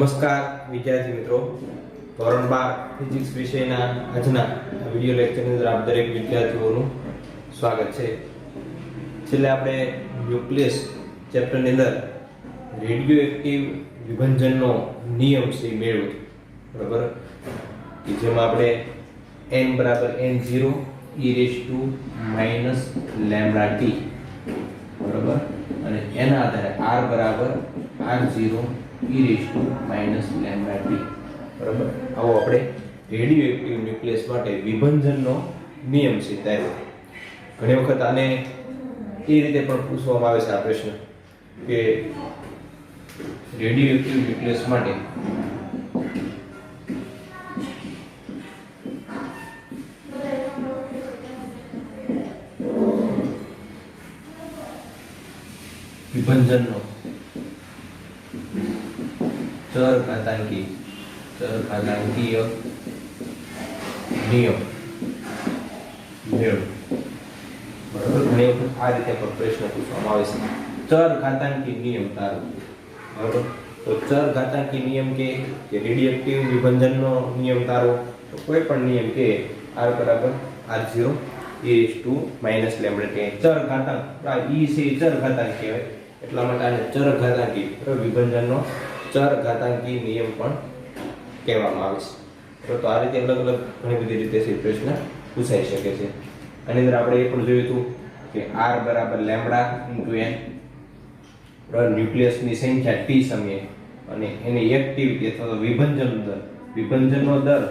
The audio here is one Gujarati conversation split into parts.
નમસ્કાર વિદ્યાર્થી મિત્રો, ધોરણ 12 ફિઝિક્સ વિષયના આજના વિડિયો લેક્ચરની અંદર આપ દરેક વિદ્યાર્થીઓનું સ્વાગત છે. છેલ્લે આપણે ન્યુક્લિયસ ચેપ્ટરની અંદર રેડિયો એક્ટિવ વિભંજનનો નિયમ છે મેળવ્યો, બરાબર, કે જેમાં આપણે n બરાબર n0 e−λt, બરાબર, અને એના આધારે r બરાબર r0 e−λt, બરાબર, આવો આપણે રેડિયો એક્ટિવ ન્યુક્લિયસ માટે વિભંજનનો નિયમ છે. ત્યારે ઘણી વખત આને એ રીતે પણ પૂછવામાં આવે છે આ પ્રશ્ન કે રેડિયો એક્ટિવ ન્યુક્લિયસ માટે વિભંજનનો ચરઘાતાંકીય નિયમ મેળવો, બરાબર. ઘણી વખત આ રીતે પણ પ્રશ્ન પૂછવામાં આવે છે, ચરઘાતાંકી નિયમ તારો, બરાબર. તો ચરઘાતાંકી નિયમ કે રેડિયોએક્ટિવ વિભંજનનો નિયમ તારો, તો કોઈ પણ નિયમ કે r બરાબર r0 e−λt. ચરઘાતાંક e છે ચરઘાતાંક કહેવાય, એટલા માટે આને ચરઘાતાંકી વિભંજનનો ચરઘાતાંકી નિયમ પણ કહેવામાં આવે છે. તો આ રીતે અલગ અલગ ઘણી બધી રીતે છે પ્રશ્ન પૂછાઈ શકે છે. આની અંદર આપણે એ પણ જોયું હતું કે r બરાબર λ × n, ન્યુક્લિયસની સંખ્યા t સમયે અને એની એક્ટિવિટી અથવા વિભંજનનો દર,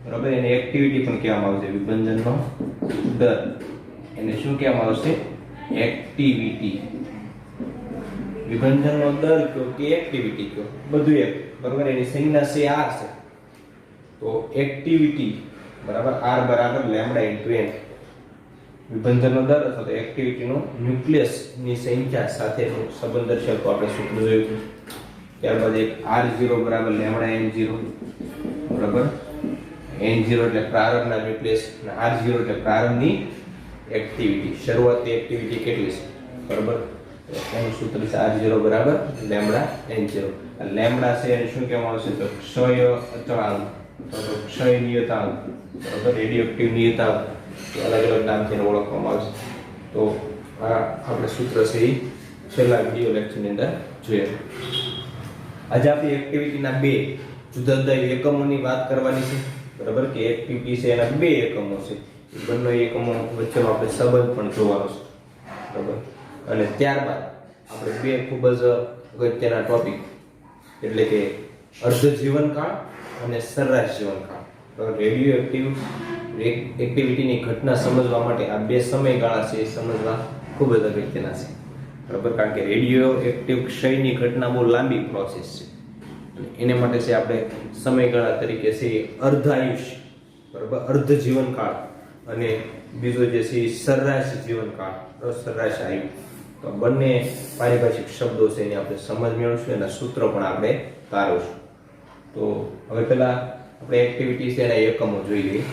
બરાબર, એને એક્ટિવિટી પણ કહેવામાં આવે છે. વિભંજનનો દર એને શું કહેવામાં આવશે? એક્ટિવિટી. વિભંજનનો દર કયો કે એક્ટિવિટી કયો, બધું એક, બરાબર. એની સંજ્ઞા છે r છે, તો એક્ટિવિટી બરાબર r બરાબર λ × n. વિભંજનનો દર અથવા તો એક્ટિવિટીનો ન્યુક્લિયસની સંખ્યા સાથેનો સંબંધ દર્શાવતો આપણે સૂત્ર જોયું હતું. ત્યારબાદ એક r0 બરાબર λ n0, બરાબર. n0 એટલે પ્રારંભના ન્યુક્લિયસ અને r0 એટલે પ્રારંભની એક્ટિવિટી, શરૂઆતની એક્ટિવિટી કેટલી છે, બરાબર. એનું સૂત્ર છે r0 બરાબર λ n0. આ લેમ્બડા છે એને શું કહેવામાં આવશે? તો ક્ષય અચળાંક અથવા તો ક્ષય નિયતાંક, બરાબર, રેડિયોએક્ટિવ નિયતાંક, અલગ અલગ નામથી ઓળખવામાં આવશે. તો આ આપણે સૂત્ર છે એ છેલ્લા વિડિયો લેક્ચરની અંદર જોઈએ. આજે આપણી એક્ટિવિટીના બે જુદા જુદા એકમોની વાત કરવાની છે, બરાબર, કે એક્ટિવિટી છે એના બે એકમો છે, બંને એકમો વચ્ચેનો આપણે સંબંધ પણ જોવાનો છે, બરાબર. અને ત્યારબાદ આપણે બે ખૂબ જ અગત્યના ટોપિક એટલે કે અર્ધ જીવનકાળ અને સરેરાશ જીવનકાળ, રેડિયો એક્ટિવિટીની ઘટના સમજવા માટે આ બે સમયગાળા છે એ સમજવા ખૂબ જ અગત્યના છે, બરાબર. કારણ કે રેડિયો એક્ટિવ ક્ષયની ઘટના બહુ લાંબી પ્રોસેસ છે, એને માટે છે આપણે સમયગાળા તરીકે છે અર્ધ આયુષ્ય, બરાબર, અર્ધ જીવનકાળ, અને બીજો જે છે સરેરાશ જીવનકાળ, સરેરાશ આયુ. તો બંને પારિભાષિક શબ્દો છે એની આપણે સમજ મેળવશું, એના સૂત્રો પણ આપણે તારવશું. તો હવે પહેલા આપણે એક્ટિવિટી છે એના એકમો જોઈ લઈએ.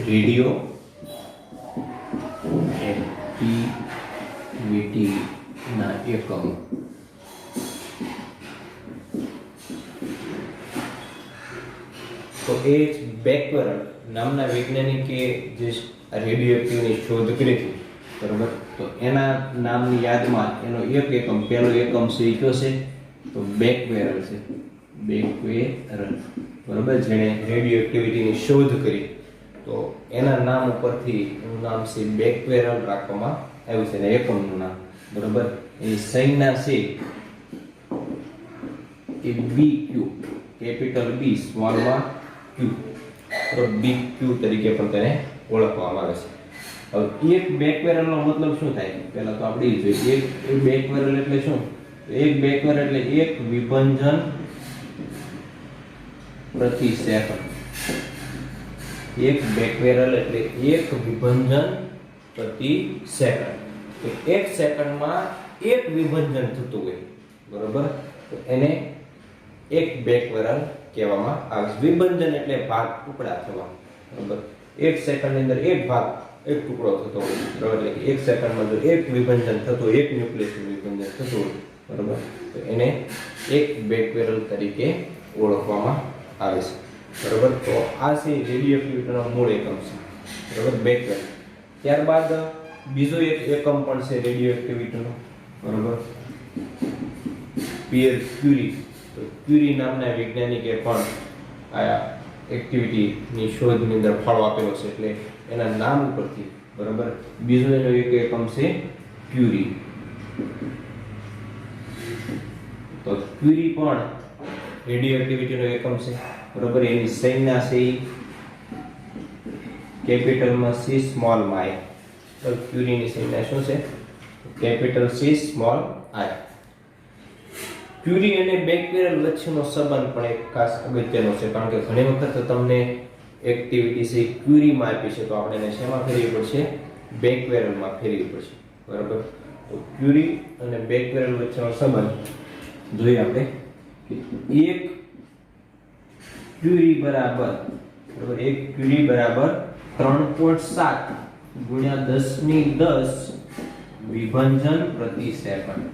રેડિયો એક્ટિવિટી ના એકમો. તો એચ બેકવેરલ નામના વૈજ્ઞાનિકે જે રેડિયો એક્ટિવની શોધ કરી હતી, બરાબર, તો એના નામની યાદમાં એનો એક એકમ, પહેલો એકમ છે એ કયો છે? તો બેકવેરલ છે, બેકવેરલ, બરાબર, જેણે રેડિયો એક્ટિવિટીની શોધ કરી. તો એના નામ ઉપરથી એનું નામ છે બેકવેરલ રાખવામાં આવ્યું છે, અને એકમનું નામ, બરાબર. એની સંજ્ઞા છે એ BQ, કેપિટલ B સ્મોલમાં Q, તો BQ તરીકે પણ તેને ઓળખવામાં આવે છે. હવે એક બેકવેરલનો મતલબ શું થાય? પહેલા તો આપણે એ જોઈએ. એક બેકવેરલ એટલે શું? એક બેકવેરલ એટલે એક વિભંજન પ્રતિ સેકન્ડ. એક બેકવેરલ એટલે એક વિભંજન પ્રતિ સેકન્ડ. તો એક સેકન્ડમાં એક વિભંજન થતું હોય, બરોબર, તો એને એક બેકવેરલ કહેવામાં આવે છે. વિભંજન એટલે ભાગ ટુકડા થવા, બરાબર. 1 સેકન્ડની અંદર એક ભાગ, એક ટુકડો થતો હોય, બરાબર. એટલે કે 1 સેકન્ડમાં જો એક વિભંજન થતું હોય, એક ન્યુક્લિયસનું વિભંજન થતું હોય, બરાબર, તો એને એક બેકવેરલ તરીકે ઓળખવામાં આવે છે, બરાબર. તો આ છે રેડિયોએક્ટિવિટીનો મૂળ એકમ છે, બરાબર, બેકવેરલ. ત્યારબાદ બીજો એક એકમ પણ છે રેડિયોએક્ટિવિટીનો, બરાબર, પિયર ક્યુરી. તો ક્યુરી નામના વૈજ્ઞાનિકે પણ આ એક્ટિવિટીની શોધની અંદર ફાળો આપેલો છે, એટલે એના નામ ઉપરથી, બરાબર, બીજો એનો એક એકમ છે ક્યુરી. તો ક્યુરી પણ રેડિયોએક્ટિવિટીનો એકમ છે, બરાબર. એની સંજ્ઞા છે કેપિટલમાં C સ્મોલ i. તો ક્યુરીની સંજ્ઞા શું છે? Capital C small i. ક્યુરી અને બેકવેરલ વચ્ચેનો સંબંધ પણ એક ખાસ અગત્યનો છે, કારણ કે ઘણી વખત તમને એક્ટિવિટી છે ક્યુરીમાં આપી છે, તો આપણે એને શેમાં ફેરવી પડશે? બેકવેરલમાં ફેરવી પડશે, બરાબર. તો ક્યુરી અને બેકવેરલ વચ્ચેનો સંબંધ જોઈએ આપણે કે એક ક્યુરી બરાબર, બરાબર, એક ક્યુરી બરાબર 3.7 ગુણ્યા 10 વિભંજન પ્રતિ સેકન્ડ,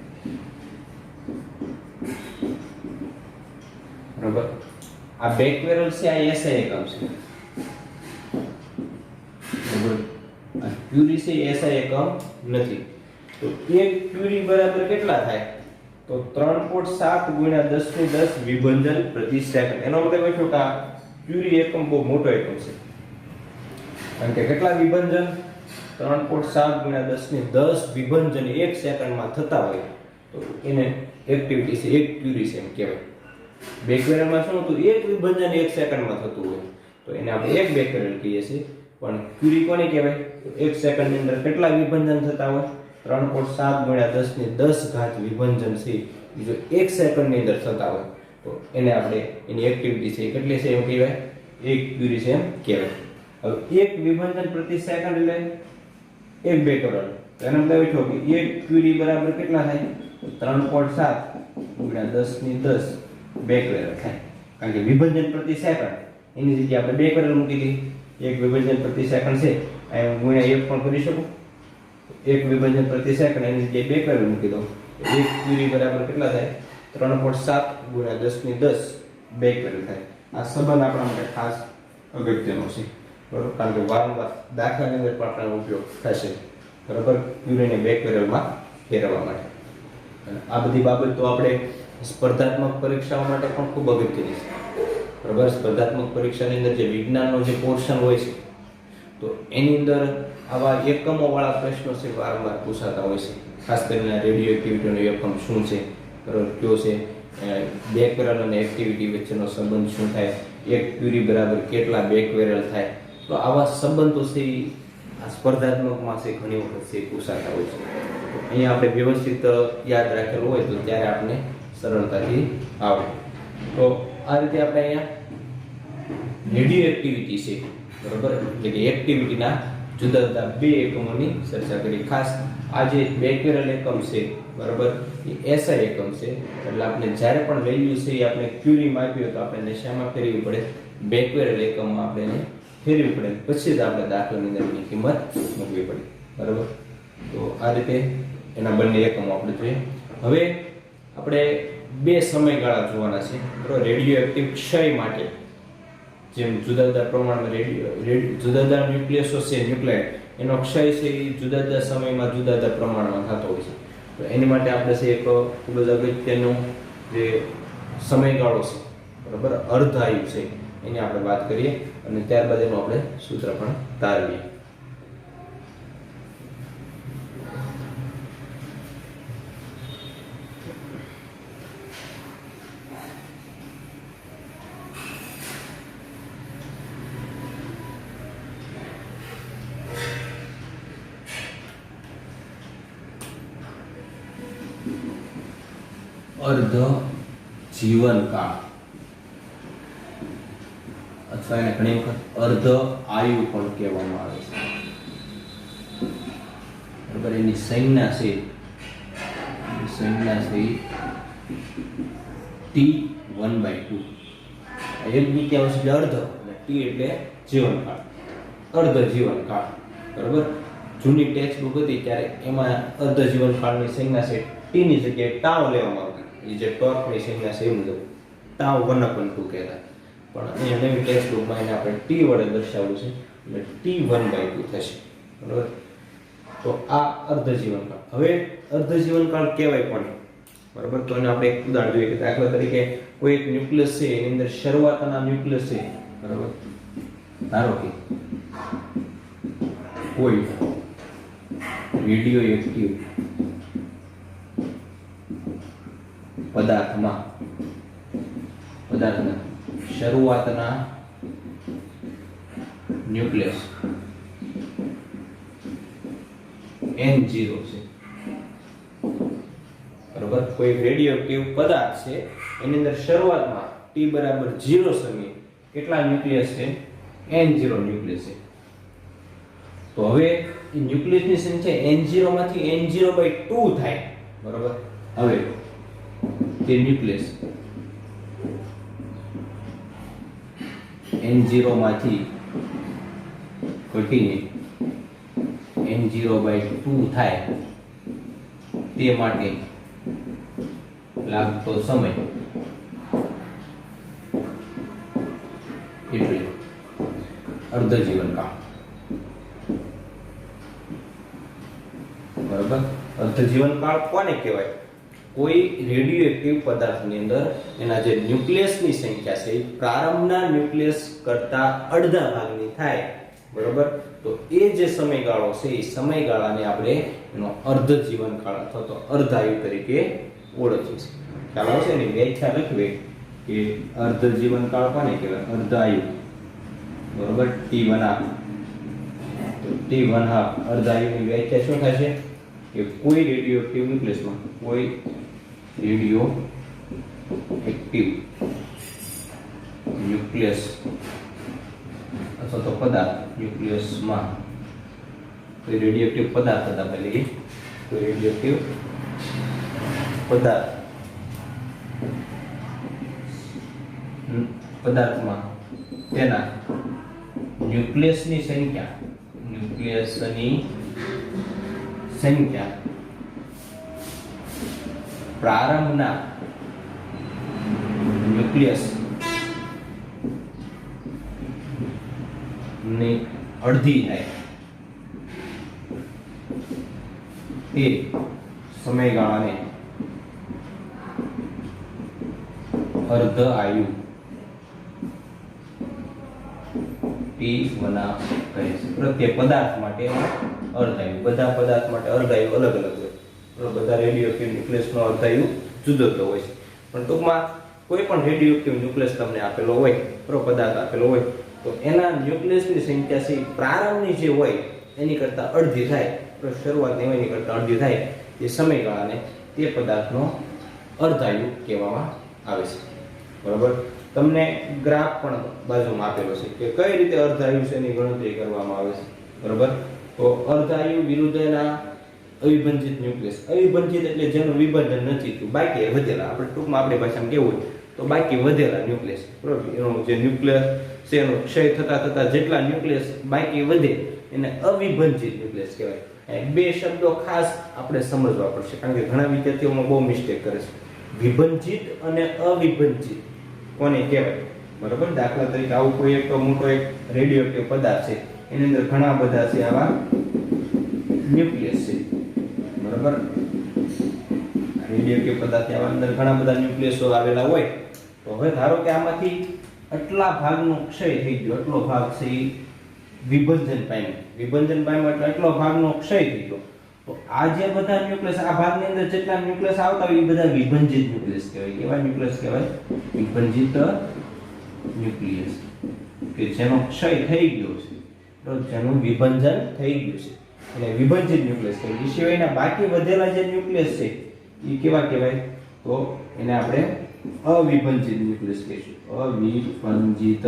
બરાબર. આ બેકવેરલ છે, આ SI એકમ છે, બરાબર. આ ક્યુરી છે, SI એકમ નથી. તો એક ક્યુરી બરાબર કેટલા થાય? તો 3.7 ગુણ્યા 10 વિભંજન પ્રતિ સેકન્ડ. એનો મતલબ એ છે કે આ ક્યુરી એકમ બહુ મોટો એકમ છે, કારણ કે કેટલા વિભંજન? 3.7 ગુણ્યા 10 વિભંજન 1 સેકન્ડમાં થતા હોય, તો એને એક્ટિવિટી છે એક ક્યુરી છે એમ કહેવાય. બેકવેરલમાં શું હતું? એક વિભંજન 1 સેકન્ડમાં થતું હોય, તો એને આપણે એક બેકવેરલ કહીએ છીએ. પણ ક્યુરી કોને કહેવાય? તો 1 સેકન્ડની અંદર કેટલા વિભંજન થતા હોય? 3.7 ગુણ્યા 10 વિભંજન છે, જો 1 સેકન્ડની અંદર થતા હોય, તો એને આપણે એની એક્ટિવિટી છે કેટલી છે એમ કહેવાય? એક ક્યુરી છે એમ કહેવાય. હવે એક વિભંજન પ્રતિ સેકન્ડ એટલે એક બેકવેરલ. એનો મતલબ એ થયો કે એક ક્યુરી બરાબર કેટલા થાય? 3.7 ગુણ્યા 10 બેકવેરલ થાય, કારણ કે વિભંજન પ્રતિ સેકન્ડ એની જગ્યાએ આપણે બેકવેરલ મૂકી દીધી. એક વિભંજન પ્રતિ સેકન્ડ છે, અહીં ગુણ્યા 1 પણ કરી શકું. એક વિભંજન પ્રતિ સેકન્ડ એની જગ્યાએ બેકવેરલ મૂકી દો, એક ક્યુરી બરાબર કેટલા થાય? 3.7 ગુણ્યા 10 બેકવેરલ થાય. આ સંબંધ આપણા માટે ખાસ અગત્યનો છે, બરાબર, કારણ કે વારંવાર દાખલાની અંદર પણ આપણને ઉપયોગ થશે, બરાબર, ક્યુરીને બેકવેરલમાં ફેરવવા માટે. અને આ બધી બાબત તો આપણે સ્પર્ધાત્મક પરીક્ષાઓ માટે પણ ખૂબ અગત્યની છે, બરાબર. સ્પર્ધાત્મક પરીક્ષાની અંદર જે વિજ્ઞાનનો જે પોર્શન હોય છે, તો એની અંદર આવા એકમો વાળા પ્રશ્નો છે વારંવાર પૂછાતા હોય છે. ખાસ કરીને રેડિયોએક્ટિવિટીનો એકમ શું છે, બરાબર, કયો છે, બેકવેરલ અને એક્ટિવિટી વચ્ચેનો સંબંધ શું થાય, એક ક્યુરી બરાબર કેટલા બેકવેરલ થાય. તો આવા સંબંધો છે આ સ્પર્ધાત્મકમાં છે ઘણી વખત છે પૂછાતા હોય છે. તો અહીંયા આપણે વ્યવસ્થિત યાદ રાખેલું હોય તો ત્યારે આપણે સરળતાથી આવે. તો આ રીતે આપણે અહીંયા રેડિયોએક્ટિવિટી છે, બરાબર, એટલે કે એક્ટિવિટીના જુદા જુદા બે એકમોની ચર્ચા કરી. ખાસ આ જે બેકવેરલ એકમ છે, બરાબર, એ SI એકમ છે, એટલે આપણે જ્યારે પણ વેલ્યુ છે એ આપણે ક્યુરીમાં આપી હોય તો આપણે શેમાં ફેરવી પડે? બેકવેરલ એકમમાં આપણે એને ફેરવી પડે, પછી જ આપણે દાખલાની અંદર એની કિંમત મૂકવી પડે, બરાબર. તો આ રીતે એના બંને એકમો આપણે જોઈએ. હવે આપણે બે સમયગાળા જોવાના છે, બરાબર. રેડિયોએક્ટિવ ક્ષય માટે જેમ જુદા જુદા પ્રમાણમાં જુદા જુદા ન્યુક્લિયસો છે, ન્યુક્લાઇડ, એનો ક્ષય છે એ જુદા જુદા સમયમાં જુદા જુદા પ્રમાણમાં થતો હોય છે. તો એની માટે આપણે છે એક ખૂબ જ અગત્યનો જે સમયગાળો છે, બરાબર, અર્ધાયુ છે, એની આપણે વાત કરીએ અને ત્યારબાદ એનું આપણે સૂત્ર પણ તારવીએ. અર્ધ જીવનકાળ અથવા એને ઘણી વખત અર્ધ આયુ પણ કહેવામાં આવે છે, બરાબર. એની સંજ્ઞા છે T1/2, એક દ્વિતીયાંશ એટલે અર્ધ અને ટી એટલે જીવનકાળ, અર્ધ જીવનકાળ, બરાબર. જૂની ટેક્સ્ટ બુક હતી ત્યારે એમાં અર્ધ જીવનકાળની સંજ્ઞા છે ટી ની જગ્યાએ ટાવ લેવામાં આવતી. એ જે ટોર્કની સંજ્ઞા છે એ મુજબ ટાવ 1/2 કહેતા, પણ અહીંયા નવી ટેક્સ્ટ બુકમાં એને આપણે ટી વડે દર્શાવ્યું છે એટલે ટી 1/2 થશે, બરાબર. તો આ અર્ધ જીવનકાળ. હવે અર્ધ જીવનકાળ કહેવાય કોને, બરાબર. તો એને આપણે એક ઉદાહરણ જોઈએ કે દાખલા તરીકે કોઈ એક ન્યુક્લિયસ છે, એની અંદર શરૂઆતના ન્યુક્લિયસ છે, બરાબર. ધારો કે કોઈ રેડિયો એક્ટિવ પદાર્થના શરૂઆતના ન્યુક્લિયસ N0 છે, બરાબર. કોઈ રેડિયોએક્ટિવ પદાર્થ છે એની અંદર શરૂઆતમાં t બરાબર 0 સમયે કેટલા ન્યુક્લિયસ છે? N0 ન્યુક્લિયસ છે. તો હવે એ ન્યુક્લિયસની સંખ્યા N0 માંથી N0/2 થાય, બરાબર. હવે તે ન્યુક્લિયસ N0 માંથી ઘટીને N0/2 થાય તે માટે લાગતો સમય એટલે અર્ધ જીવનકાળ, બરાબર. અર્ધ જીવનકાળ કોને કહેવાય? કોઈ રેડિયોએક્ટિવ પદાર્થની અંદર એના જે ન્યુક્લિયસની સંખ્યા છે એ પ્રારંભના ન્યુક્લિયસ કરતા અડધા ભાગની થાય, બરાબર. તો એ જે સમયગાળો છે એ સમયગાળાને આપણે એનો અર્ધ જીવનકાળ અથવા તો અર્ધાયુ તરીકે ઓળખીએ છીએ. ખ્યાલ આવશે ને? વ્યાખ્યા લખવી કે અર્ધ જીવનકાળ કોને કહેવાય? અર્ધાયુ, બરાબર. T1/2. તો T1/2 અર્ધાયુની વ્યાખ્યા શું થશે કે કોઈ રેડિયોએક્ટિવ ન્યુક્લિયસમાં કોઈ રેડિયોએક્ટિવ ન્યુક્લિયસ અથવા તો પદાર્થ ન્યુક્લિયસમાં કોઈ રેડિયોએક્ટિવ પદાર્થ હતા પહેલી કોઈ રેડિયોએક્ટિવ પદાર્થમાં તેના ન્યુક્લિયસની સંખ્યા પ્રારંભના ન્યુક્લિયસ ની અડધી થાય તે સમયગાળાને અર્ધ આયુ T1 કહે છે. પ્રત્યેક પદાર્થ માટે અર્ધાયુ, બધા પદાર્થ માટે અર્ધાયુ અલગ અલગ હોય, બધા રેડિયોએક્ટિવ ન્યુક્લિયસનો અર્ધાયુ જુદો જુદો હોય છે. પણ ટૂંકમાં કોઈ પણ રેડિયોએક્ટિવ ન્યુક્લિયસ તમને આપેલો હોય, પદાર્થ આપેલો હોય, તો એના ન્યુક્લિયસની સંખ્યા છે પ્રારંભની જે હોય એની કરતાં અડધી થાય, શરૂઆતની હોય એની કરતાં અડધી થાય, એ સમયગાળાને તે પદાર્થનો અર્ધાયુ કહેવામાં આવે છે, બરાબર. તમને ગ્રાફ પણ બાજુમાં આપેલો છે કે કઈ રીતે અર્ધાયુષ્યની ગણતરી કરવામાં આવે છે, બરાબર. તો અર્ધાયુ વિરુદ્ધ એના અવિભંજિત ન્યુક્લિયસ. અવિભંજિત એટલે જેનું વિભાજન નથી થયું, બાકી વધેલા, આપણે ટૂંકમાં આપણી ભાષામાં કેવું હોય તો બાકી વધેલા ન્યુક્લિયસ, બરાબર. એનો જે ન્યુક્લિયસ છે એનો ક્ષય થતા જેટલા ન્યુક્લિયસ બાકી વધે એને અવિભંજિત ન્યુક્લિયસ કહેવાય. બે શબ્દો ખાસ આપણે સમજવા પડશે કારણ કે ઘણા વિદ્યાર્થીઓમાં બહુ મિસ્ટેક કરે છે. વિભંજિત અને અવિભંજિત કોને કહેવાય, બરાબર. દાખલા તરીકે આવું કોઈ એક મોટો એક રેડિયોએક્ટિવ પદાર્થ છે, એની અંદર ઘણા બધા છે આવા ન્યુક્લિયસ છે, બરાબર. રેડિયોએક્ટિવ પદાર્થની અંદર ઘણા બધા ન્યુક્લિયસો આવેલા હોય, તો હવે ધારો કે આમાંથી આટલા ભાગનો ક્ષય થઈ ગયો, આટલો ભાગ છે એ વિભંજન પામ્યો એટલે આટલો ભાગનો ક્ષય થઈ ગયો. તો આ જે બધા ન્યુક્લિયસ આ ભાગની અંદર જેટલા ન્યુક્લિયસ આવતા હોય એ બધા વિભંજિત ન્યુક્લિયસ કહેવાય. કેવા ન્યુક્લિયસ કહેવાય? વિભંજિત ન્યુક્લિયસ, કે જેનો ક્ષય થઈ ગયો છે, તો જેનું વિભંજન થઈ ગયું છે એટલે વિભંજિત ન્યુક્લિયસ કહેવાય. એ સિવાયના બાકી વધેલા જે ન્યુક્લિયસ છે એ કેવા કહેવાય? તો એને આપણે અવિભંજિત ન્યુક્લિયસ કહીશું. અવિભંજિત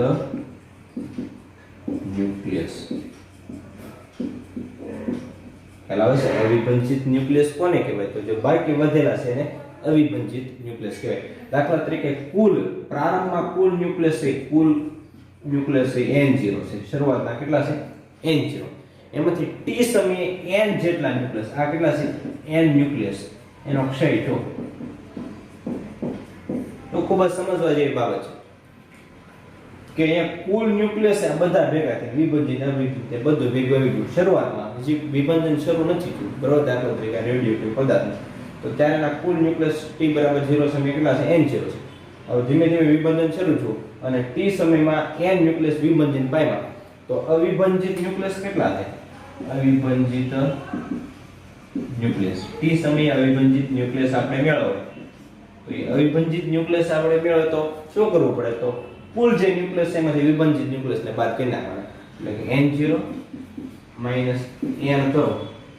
ન્યુક્લિયસ. ખ્યાલ આવે છે? અવિભંજિત ન્યુક્લિયસ કોને કહેવાય? તો જે બાકી વધેલા છે એને અવિભંજિત ન્યુક્લિયસ કહેવાય. દાખલા તરીકે પ્રારંભમાં કુલ ન્યુક્લિયસ છે N0 છે. શરૂઆતના કેટલા છે? N0. એમાંથી t સમયે n જેટલા ન્યુક્લિયસ, આ કેટલા છે? n ન્યુક્લિયસ, એનો ક્ષય જો. તો ખૂબ જ સમજવા જેવી બાબત છે કે અહીંયા કુલ ન્યુક્લિયસ આ બધા ભેગા થાય, વિભજિત અવિભજિત એ બધું ભેગું આવી ગયું. શરૂઆતમાં હજી વિભાજન શરૂ નથી થયું, બરોબર. દાખલા તરીકે રેડિયોએક્ટિવ પદાર્થ, તો ત્યારેના કુલ ન્યુક્લિયસ t બરાબર 0 સમયે કેટલા છે? N0 છે. હવે ધીમે ધીમે વિભાજન શરૂ થયું અને t સમયમાં n ન્યુક્લિયસ વિભાજન પામ્યા, તો અવિભાજિત ન્યુક્લિયસ કેટલા થાય? અવિભાજિત ન્યુક્લિયસ t સમયે અવિભાજિત ન્યુક્લિયસ આપણે મેળવો, તો એ અવિભાજિત ન્યુક્લિયસ આપણે મેળવે તો શું કરવું પડે? તો કુલ જે ન્યુક્લિયસ છે એમાંથી વિભાજિત ન્યુક્લિયસને બાદ કરી નાખવાના, એટલે કે N0 n કરો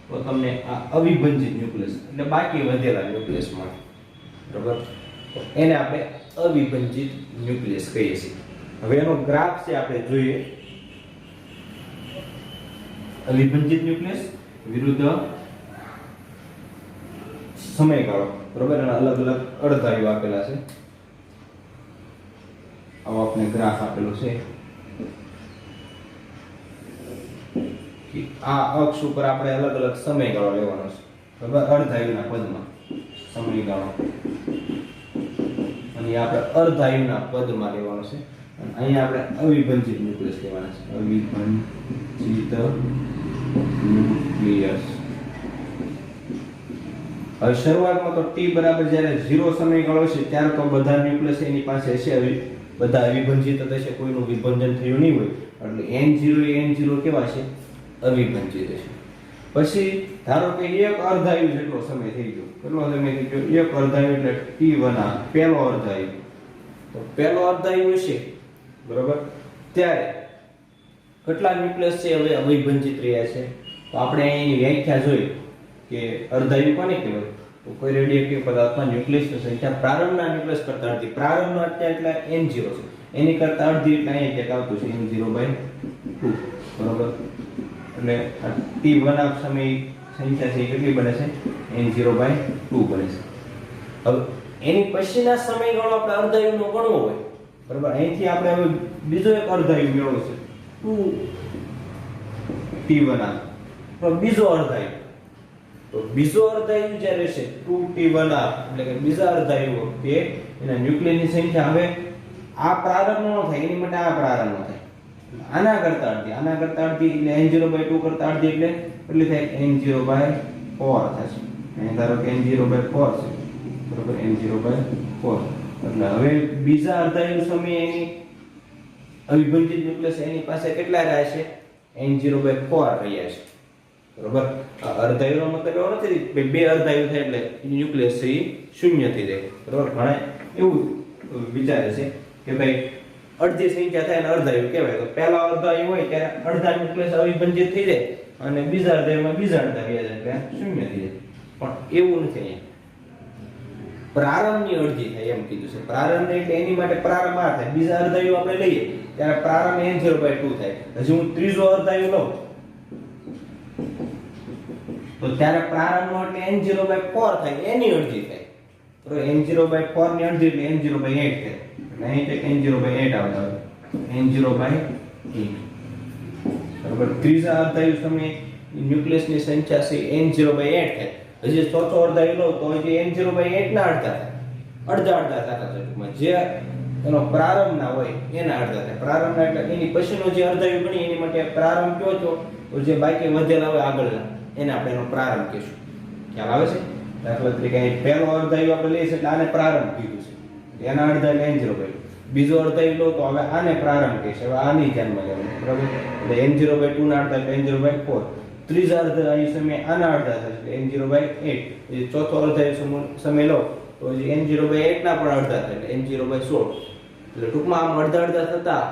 તો તમને આ અવિભાજિત ન્યુક્લિયસ એટલે બાકી વધેલા ન્યુક્લિયસ મળે, બરાબર. તો એને આપણે અવિભાજિત ન્યુક્લિયસ કહીએ છીએ. હવે એનો ગ્રાફ છે આપણે જોઈએ. અવિભાજિત ન્યુક્લિયસ વિરુદ્ધ સમયગાળો, બરોબર. એના અલગ અલગ અડધાયું આપેલા છે. આવો આપણે ગ્રાફ આપેલો છે કે આ અક્ષ ઉપર આપણે અલગ અલગ સમયગાળો લેવાનો છે, બરાબર. અડધાયુના પદમાં સમયગાળો, અને આપણે અર્ધાયુના પદમાં લેવાનો છે. અને અહીંયા આપણે અવિભાજિત ન્યુક્લિયસ લેવાના છે. અવિભાજિત ન્યુક્લિયસ. હવે શરૂઆતમાં તો t બરાબર જ્યારે 0 સમયગાળો છે ત્યારે તો બધા ન્યુક્લિયસ એની પાસે હશે, બધા અવિભાજિત હશે, કોઈનું વિભાજન થયું નહીં હોય, એટલે N0 એ N0 કેવા છે? અવિભાજિત હશે. પછી ધારો કે એક અર્ધાયુ જેટલો સમય થઈ ગયો. કેટલો સમય થઈ ગયો? એક અર્ધાયુ એટલે t1 પહેલો અર્ધાયુ. તો પહેલો અર્ધાયુ હશે, બરોબર, ત્યારે કેટલા ન્યુક્લિયસ છે હવે અવિભાજિત રહ્યા છે? તો આપણે અહીંની વ્યાખ્યા જોઈ કે અર્ધાયુ કોને કહેવાય? તો કોઈ રેડિયોએક્ટિવ પદાર્થમાં ન્યુક્લિયસની સંખ્યા પ્રારંભના ન્યુક્લિયસ કરતા અડધી. પ્રારંભનો એટલે N0 છે, એની કરતા અડધી એટલે અહીંયા ક્યાંક આવતું છે N0/2, બરોબર. એટલે t1 સમય સંખ્યા છે કેટલી બને છે? N0/2 બને છે. હવે એની પછીના સમયગાળો આપણે અર્ધાયુનો ગણવો હોય, બરોબર. અહીંથી આપણે હવે બીજો એક અર્ધાયુ મેળવો છે 2t1, તો બીજો અર્ધાયુ. તો બીજો અર્ધાયુ જ્યારે છે 2t1 એટલે કે બીજા અર્ધાયુ કે એના ન્યુક્લિયસની સંખ્યા હવે આ પ્રારંભ નો થાય, એની માટે આ પ્રારંભ નો થાય, આના કરતા અડધી એટલે N0/2 કરતા અડધી એટલે કેટલી થાય? N0/4 થશે. અહીં ધારો કે N0/4 છે, બરોબર. N0/4 એટલે હવે બીજા અર્ધાયુ સમયે એની અવિભાજિત ન્યુક્લિયસ એની પાસે કેટલા રહ્યા છે? N0/4 રહ્યા છે, બરોબર. આ અર્ધાયુનો મતલબ એવો નથી કે બે અર્ધાયુ થાય એટલે ન્યુક્લિયસ છે એ શૂન્ય થઈ જાય, બરોબર. ઘણા એવું વિચારે છે કે ભાઈ અડધી સંખ્યા થાય ને અર્ધાયુ કહેવાય. તો પહેલા અર્ધાયુ હોય ત્યારે અડધા ન્યુક્લિયસ અવિભાજિત થઈ જાય અને બીજા અર્ધાયુમાં બીજા અડધા રહ્યા જાય એટલે શૂન્ય થઈ જાય. પણ એવું નથી. અહીંયા પ્રારંભની અડધી થાય એમ કીધું છે. પ્રારંભ એટલે એની માટે પ્રારંભ આ થાય. બીજા અર્ધાયુ આપણે લઈએ ત્યારે પ્રારંભ N0/2 થાય. હજી હું ત્રીજો અર્ધાયુ લઉં તો ત્યારે પ્રારંભનો એટલે N0/4 થાય, એની અડધી થાય, બરોબર. N0/4 ની અડધી એટલે N0/8 થાય. એટલે અહીં તે N0/8 આવતા હોય, N0/8, બરોબર. ત્રીજા અર્ધાયુ સમયે ન્યુક્લિયસની સંખ્યા છે N0/8 થાય. હજી ચોથો અર્ધાયુ લો તો હજી N0/8 ના અડધા થાય, અડધા થતા છે. ટૂંકમાં જે એનો પ્રારંભ ના હોય એના અડધા થાય. પ્રારંભના એટલે એની પછીનો જે અર્ધાયુ ગણી એની માટે પ્રારંભ કયો છો, તો જે બાકી વધેલા હોય આગળના એને આપણે એનો પ્રારંભ કહીશું. ખ્યાલ આવે છે? દાખલા તરીકે અહીં પહેલો અર્ધાયુ આપણે લઈએ છીએ એટલે આને પ્રારંભ કીધું છે, એના અડધા એટલે N0/2. બીજો અર્ધાયુ લો તો હવે આને પ્રારંભ કહીશું. હવે આની ધ્યાનમાં લેવાનું, બરાબર. એટલે N0/2 ના અડધા એટલે N0/4. ત્રીજા અર્ધાયુ સમય આના અડધા થશે એટલે N0/8. જે ચોથો અર્ધાયુ સમય લો તો હજી N0/8 ના પણ અડધા થાય એટલે N0/16. એટલે ટૂંકમાં આમ અડધા થતા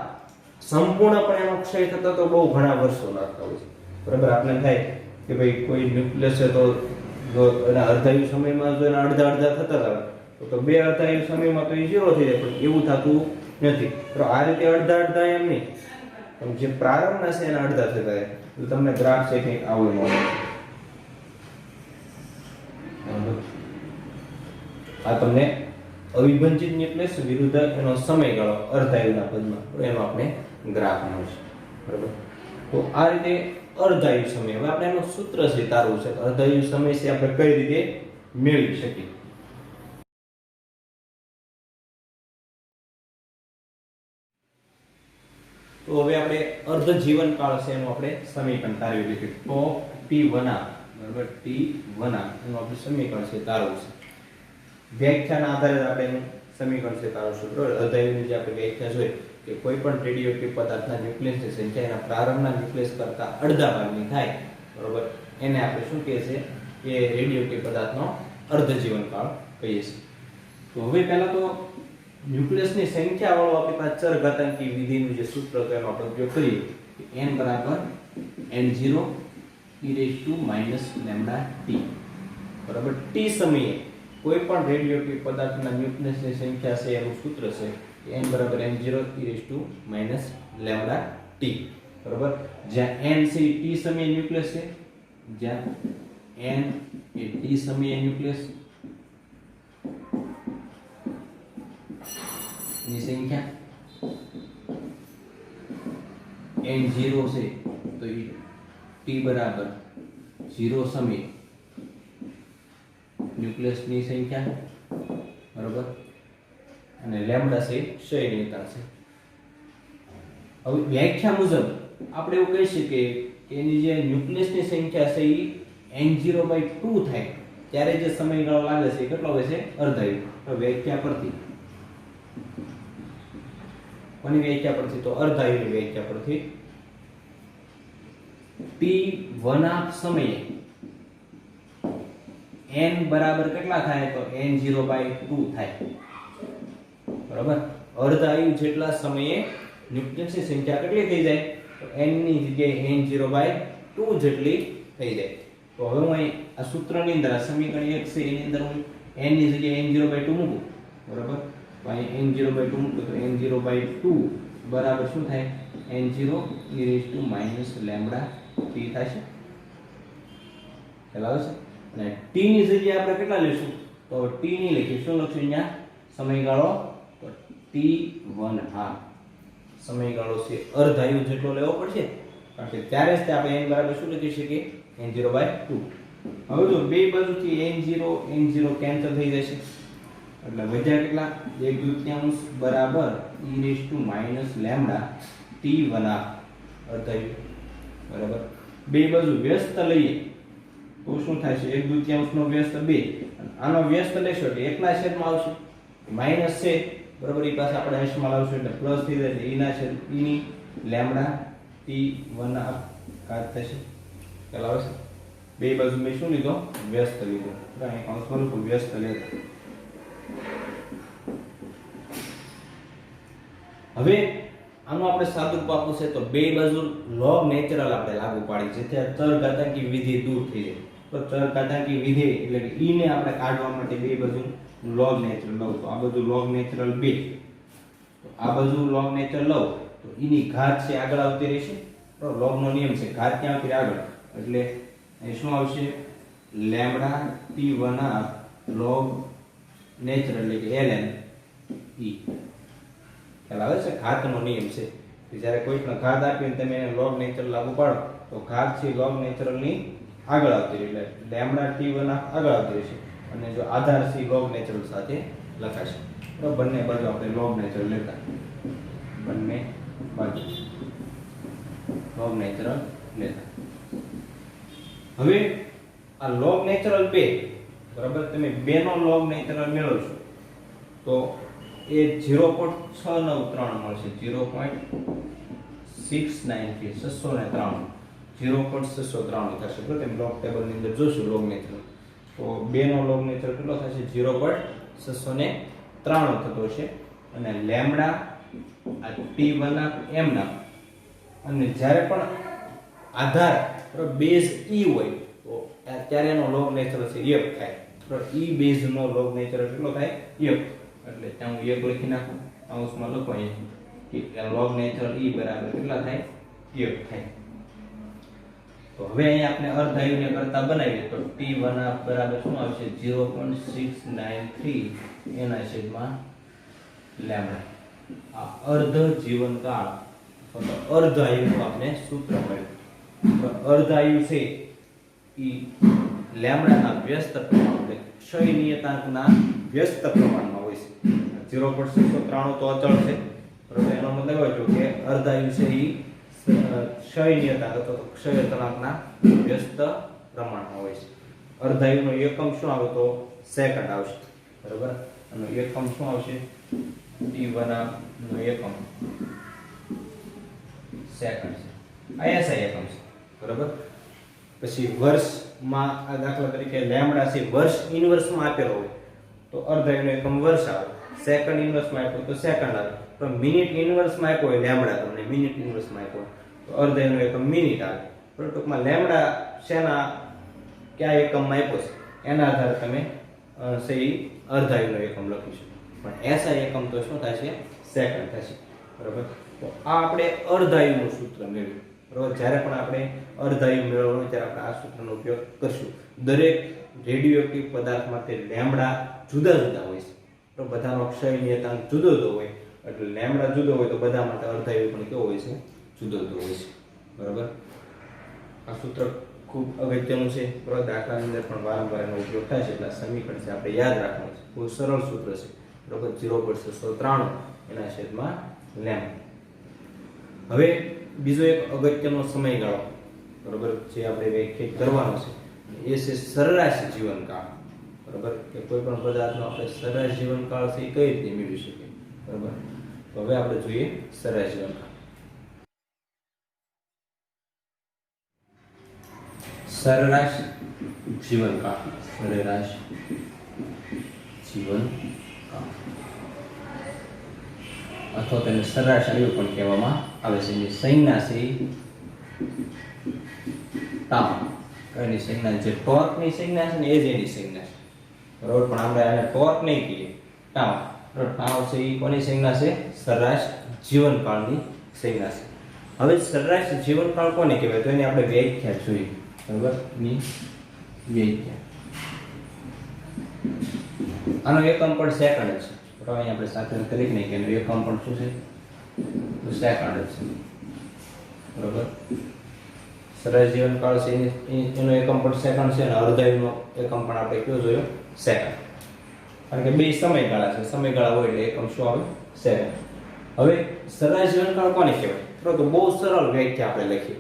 સંપૂર્ણપણે એનો ક્ષય થતા તો બહુ ઘણા વર્ષો લાગતા હોય છે, બરાબર. આપણે થાય કે ભાઈ કોઈ ન્યુક્લિયસ છે તો જો એના અર્ધાયુ સમયમાં જો એના અડધા થતા હતા તો બે અર્ધાયુ સમયમાં તો એ 0 થઈ જાય, પણ એવું થતું નથી. તો આ રીતે અડધા એમ નહીં, પણ જે પ્રારંભના છે એના અડધા થતા જાય. તો તમને ગ્રાફ છે કંઈક આવો મળે. આ તમને અવિભાજિત ન્યુક્લિયસ વિરુદ્ધ એનો સમયગાળો અર્ધાયુના પદમાં, તો એનો આપણે ગ્રાફ મળશે, બરાબર. તો આ રીતે અર્ધાયુ સમય, હવે આપણે એનું સૂત્ર છે તારવું છે, અર્ધાયુ સમય છે આપણે કઈ રીતે મેળવી શકીએ. તો હવે આપણે અર્ધ જીવનકાળ છે એનું આપણે સમીકરણ તારવી લઈશું. તો T1 બરાબર T1 એનું આપણે સમીકરણ છે તારવું છે. વ્યાખ્યાના આધારે આપણે એનું સમીકરણ છે તારવશું. બરાબર, અર્ધાયુની જે આપણે વ્યાખ્યા જોઈ કે કોઈ પણ રેડિયોએક્ટિવ પદાર્થના ન્યુક્લિયસની સંખ્યા એના પ્રારંભના ન્યુક્લિયસ કરતા અડધા ભાગની થાય, બરાબર, એને આપણે શું કહીએ છીએ કે રેડિયોએક્ટિવ પદાર્થનો અર્ધ જીવનકાળ કહીએ છીએ. તો હવે પહેલા તો ન્યુક્લિયસની સંખ્યા વાળો આપણી પાસે ચરઘાતાંકી વિધિનું જે સૂત્ર છે એનો આપણે ઉપયોગ કરીએ. n બરાબર n0 e raised to minus lambda t, બરાબર. t સમયે કોઈ પણ રેડિયોએક્ટિવ પદાર્થના ન્યુક્લિયસની સંખ્યા છે એનું સૂત્ર છે n બરાબર n0 e raised to minus lambda t, બરાબર. જ્યાં n છે t સમયે ન્યુક્લિયસ છે, જ્યાં n એ t સમયે ન્યુક્લિયસ ની સંખ્યા, n0 છે તો એ t બરાબર 0 સમયે ન્યુક્લિયસ ની સંખ્યા, બરાબર, અને લેમ્બડા છે ક્ષયનિયતા છે. હવે વ્યાખ્યા મુજબ આપણે એવું કહી શકીએ કે એની જે ન્યુક્લિયસ ની સંખ્યા છે એ n0/2 થાય ત્યારે જે સમયગાળો લાગે છે એ કેટલો હોય છે? અર્ધાયુ. તો વ્યાખ્યા પરથી, કોની વ્યાખ્યા પરથી? તો અર્ધાયુની વ્યાખ્યા પરથી T1 સમયે n બરાબર કેટલા થાય? તો n0/2 થાય, બરાબર. અર્ધાયુ જેટલા સમયે ન્યુક્લિયસની સંખ્યા કેટલી થઈ જાય? તો n ની જગ્યાએ n0/2 જેટલી થઈ જાય. તો હવે હું અહીં આ સૂત્રની અંદર આ સમીકરણ 1 છે એની અંદર હું n ની જગ્યાએ n0/2 મૂકું, બરાબર. તો અહીં n0/2 મૂકું તો n0/2 બરાબર શું થાય? n0 e raised to minus lambda t થશે. ખ્યાલ આવે છે? અને t ની જગ્યાએ આપણે કેટલા લઈશું? તો t ની લખીએ. શું લખશું અહીંયા? સમયગાળો. તો t1 સમયગાળો છે અર્ધાયુ જેટલો લેવો પડશે, કારણ કે ત્યારે જ આપણે n બરાબર શું લખી શકીએ? n0/2. હવે જો બે બાજુથી n0 કેન્સલ થઈ જશે એટલે વધ્યા કેટલા? 1/2 બરાબર e raised to minus lambda t1 અર્ધાયુ, બરાબર. બે બાજુ વ્યસ્ત લઈએ તો શું થાય છે? 1/2 નો વ્યસ્ત 2, આનો વ્યસ્ત લેશો એટલે એકના છેદમાં આવશે. માઈનસ છે, બરાબર, એ પાસે આપણે અંશમાં લાવશું એટલે પ્લસ થઈ જાય એટલે e ના છેદ e ની લેમ્બડા t1 ઘાત થશે. ખ્યાલ આવે છે? બે બાજુ મેં શું લીધો? વ્યસ્ત લીધો. અહીં કૌંસમાં લખું વ્યસ્ત લેતા. હવે આનું આપણે સાદુરૂપ આપવું છે તો બે બાજુ log નેચરલ આપણે લાગુ પાડી છે, જેથી ચરઘાતાંકી વિધિ દૂર થઈ જાય. તો ચરઘાતાંકી વિધિ એટલે કે e ને આપણે કાઢવા માટે બે બાજુ log નેચરલ લઉં તો આ બાજુ log નેચરલ 2, તો આ બાજુ log નેચરલ લઉં તો e ની ઘાત છે આગળ આવતી રહેશે. તો log નો નિયમ છે ઘાત ક્યાં આવતી આગળ, એટલે અહીં શું આવશે? લેમ્બડા t1 log નેચરલ એટલે કે ln e. ખ્યાલ આવે છે? ઘાતનો નિયમ છે કે જ્યારે કોઈ પણ ઘાત આપીને તમે એને log નેચરલ લાગુ પાડો તો ઘાત છે log નેચરલ ની આગળ આવતી રહે, એટલે લેમ્બડા t1 આગળ આવતી રહેશે અને જો આધાર છે log નેચરલ સાથે લખાશે. તો બંને બાજુ આપણે log નેચરલ લેતા, બંને બાજુ log નેચરલ લેતા. હવે આ log નેચરલ 2, બરાબર, તમે 2 નો log નેચરલ મેળવશો તો એ 0.693 મળશે. 0.693 0.603 થશે. બરાબર, તમે log ટેબલ ની અંદર જોશો log નેચરલ તો 2 નો log નેચરલ કેટલો થશે? 0.603 થતો હશે. અને લેમ્બડા આ t1 m ના, અને જ્યારે પણ આધાર બેઝ e હોય તો ત્યારે એનો log નેચરલ છે 1 થાય. બરાબર, e બેઝ નો log નેચરલ કેટલો થાય? 1. એટલે ત્યાં હું 1 લખી નાખું, કૌંસમાં લખો અહીંયા કે log નેચરલ e બરાબર કેટલા થાય? 1 થાય. તો હવે અહીંયા આપણે અર્ધાયુને કરતા બનાવીએ તો T1 બરાબર શું આવશે 0.693 એના છેદમાં લેમ્ડા. આ અર્ધ જીવનકાળ અથવા તો અર્ધાયુનું આપણે સૂત્ર મળ્યું. તો અર્ધાયુ છે એ લેમ્ડાના વ્યસ્ત પ્રમાણ એટલે ક્ષય નિયતાંકના વ્યસ્ત પ્રમાણમાં હોય છે. 0.693 તો અચળ છે, બરોબર. એનો મતલબ એ કે અર્ધાયુ છે એ ક્ષય નિયતાંક અથવા તો ક્ષય અચળાંકના વ્યસ્ત પ્રમાણમાં હોય છે. અર્ધાયુનો એકમ શું આવે તો સેકન્ડ આવશે, બરોબર. અને એકમ શું આવશે T1 નો એકમ સેકન્ડ છે. આ SI એકમ છે, બરોબર. પછી વર્ષમાં આ દાખલા તરીકે લેમ્ડા છે વર્ષ ઇનવર્સમાં આપેલો હોય તો અર્ધાયુનો એકમ વર્ષ આવે. સેકન્ડ ઇનવર્સમાં આપ્યો તો સેકન્ડ આવે. પણ મિનિટ ઇનવર્સમાં આપ્યો હોય લેમ્ડા તમને મિનિટ ઇનવર્સમાં આપ્યો તો અર્ધાયુનો એકમ મિનિટ આવે. પણ ટૂંકમાં લેમ્ડા શેના કયા એકમમાં આપ્યો છે એના આધારે તમે સહી અર્ધાયુનો એકમ લખી શકો. પણ SI એકમ તો શું થશે સેકન્ડ થશે, બરોબર. તો આ આપણે અર્ધાયુનું સૂત્ર મેળવ્યું, બરોબર. જ્યારે પણ આપણે અર્ધાયુ મેળવવાનું હોય ત્યારે આપણે આ સૂત્રનો ઉપયોગ કરશું. દરેક રેડિયોએક્ટિવ પદાર્થ માટે લેમ્ડા જુદા જુદા હોય છે, તો બધાનો ક્ષય નિયતાંક જુદો જુદો હોય એટલે લેમ્ડા જુદો હોય તો બધા માટે અર્ધાયુ પણ કેવો હોય છે જુદો જુદો હોય છે, બરોબર. આ સૂત્ર ખૂબ અગત્યનું છે, બરોબર. દાખલાની અંદર પણ વારંવાર એનો ઉપયોગ થાય છે એટલે સમીકરણ છે આપણે યાદ રાખવાનું છે. બહુ સરળ સૂત્ર છે, બરોબર. 0.693 એના છેદમાં લેમ્ડા. હવે બીજો એક અગત્યનો સમયગાળો, બરોબર, જે આપણે વ્યાખ્યાયિત કરવાનો છે એ છે સરેરાશ જીવનકાળ, બરોબર. કે કોઈ પણ પદાર્થનો આપણે સરેરાશ જીવનકાળ છે એ કઈ રીતે મેળવી શકીએ, બરોબર. તો હવે આપણે જોઈએ સરેરાશ જીવનકાળ. સરેરાશ જીવનકાળ, સરેરાશ જીવનકાળ અથવા તેને સરેરાશ આયુ પણ કહેવામાં આવે છે. એની સંજ્ઞા છે તાવ. એની સંજ્ઞા જે ટોર્કની સંજ્ઞા છે ને એ જ એની સંજ્ઞા છે, બરોબર. પણ આપણે આને ટોર્ક નહીં કહીએ, તાવ. તાવ છે એ કોની સંજ્ઞા છે સરેરાશ જીવનકાળની સંજ્ઞા છે. હવે સરેરાશ જીવનકાળ કોને કહેવાય તો એની આપણે વ્યાખ્યા જોઈએ, બરોબર. ની વ્યાખ્યા આનો એકમ પણ સેકન્ડ છે, બરાબર. અહીં આપણે સાથે કરી નહીં કે એનો એકમ પણ શું છે તો સેકન્ડ છે, બરોબર. સરેરાશ જીવનકાળ છે એનો એકમ પણ સેકન્ડ છે અને અર્ધાયુનો એકમ પણ આપણે કયો જોયો સેકન્ડ. કારણ કે બે સમયગાળા છે, સમયગાળા હોય એટલે એકમ શું આવે સેકન્ડ. હવે સરેરાશ જીવનકાળ કોને કહેવાય તો બહુ સરળ વ્યાખ્યા આપણે લખીએ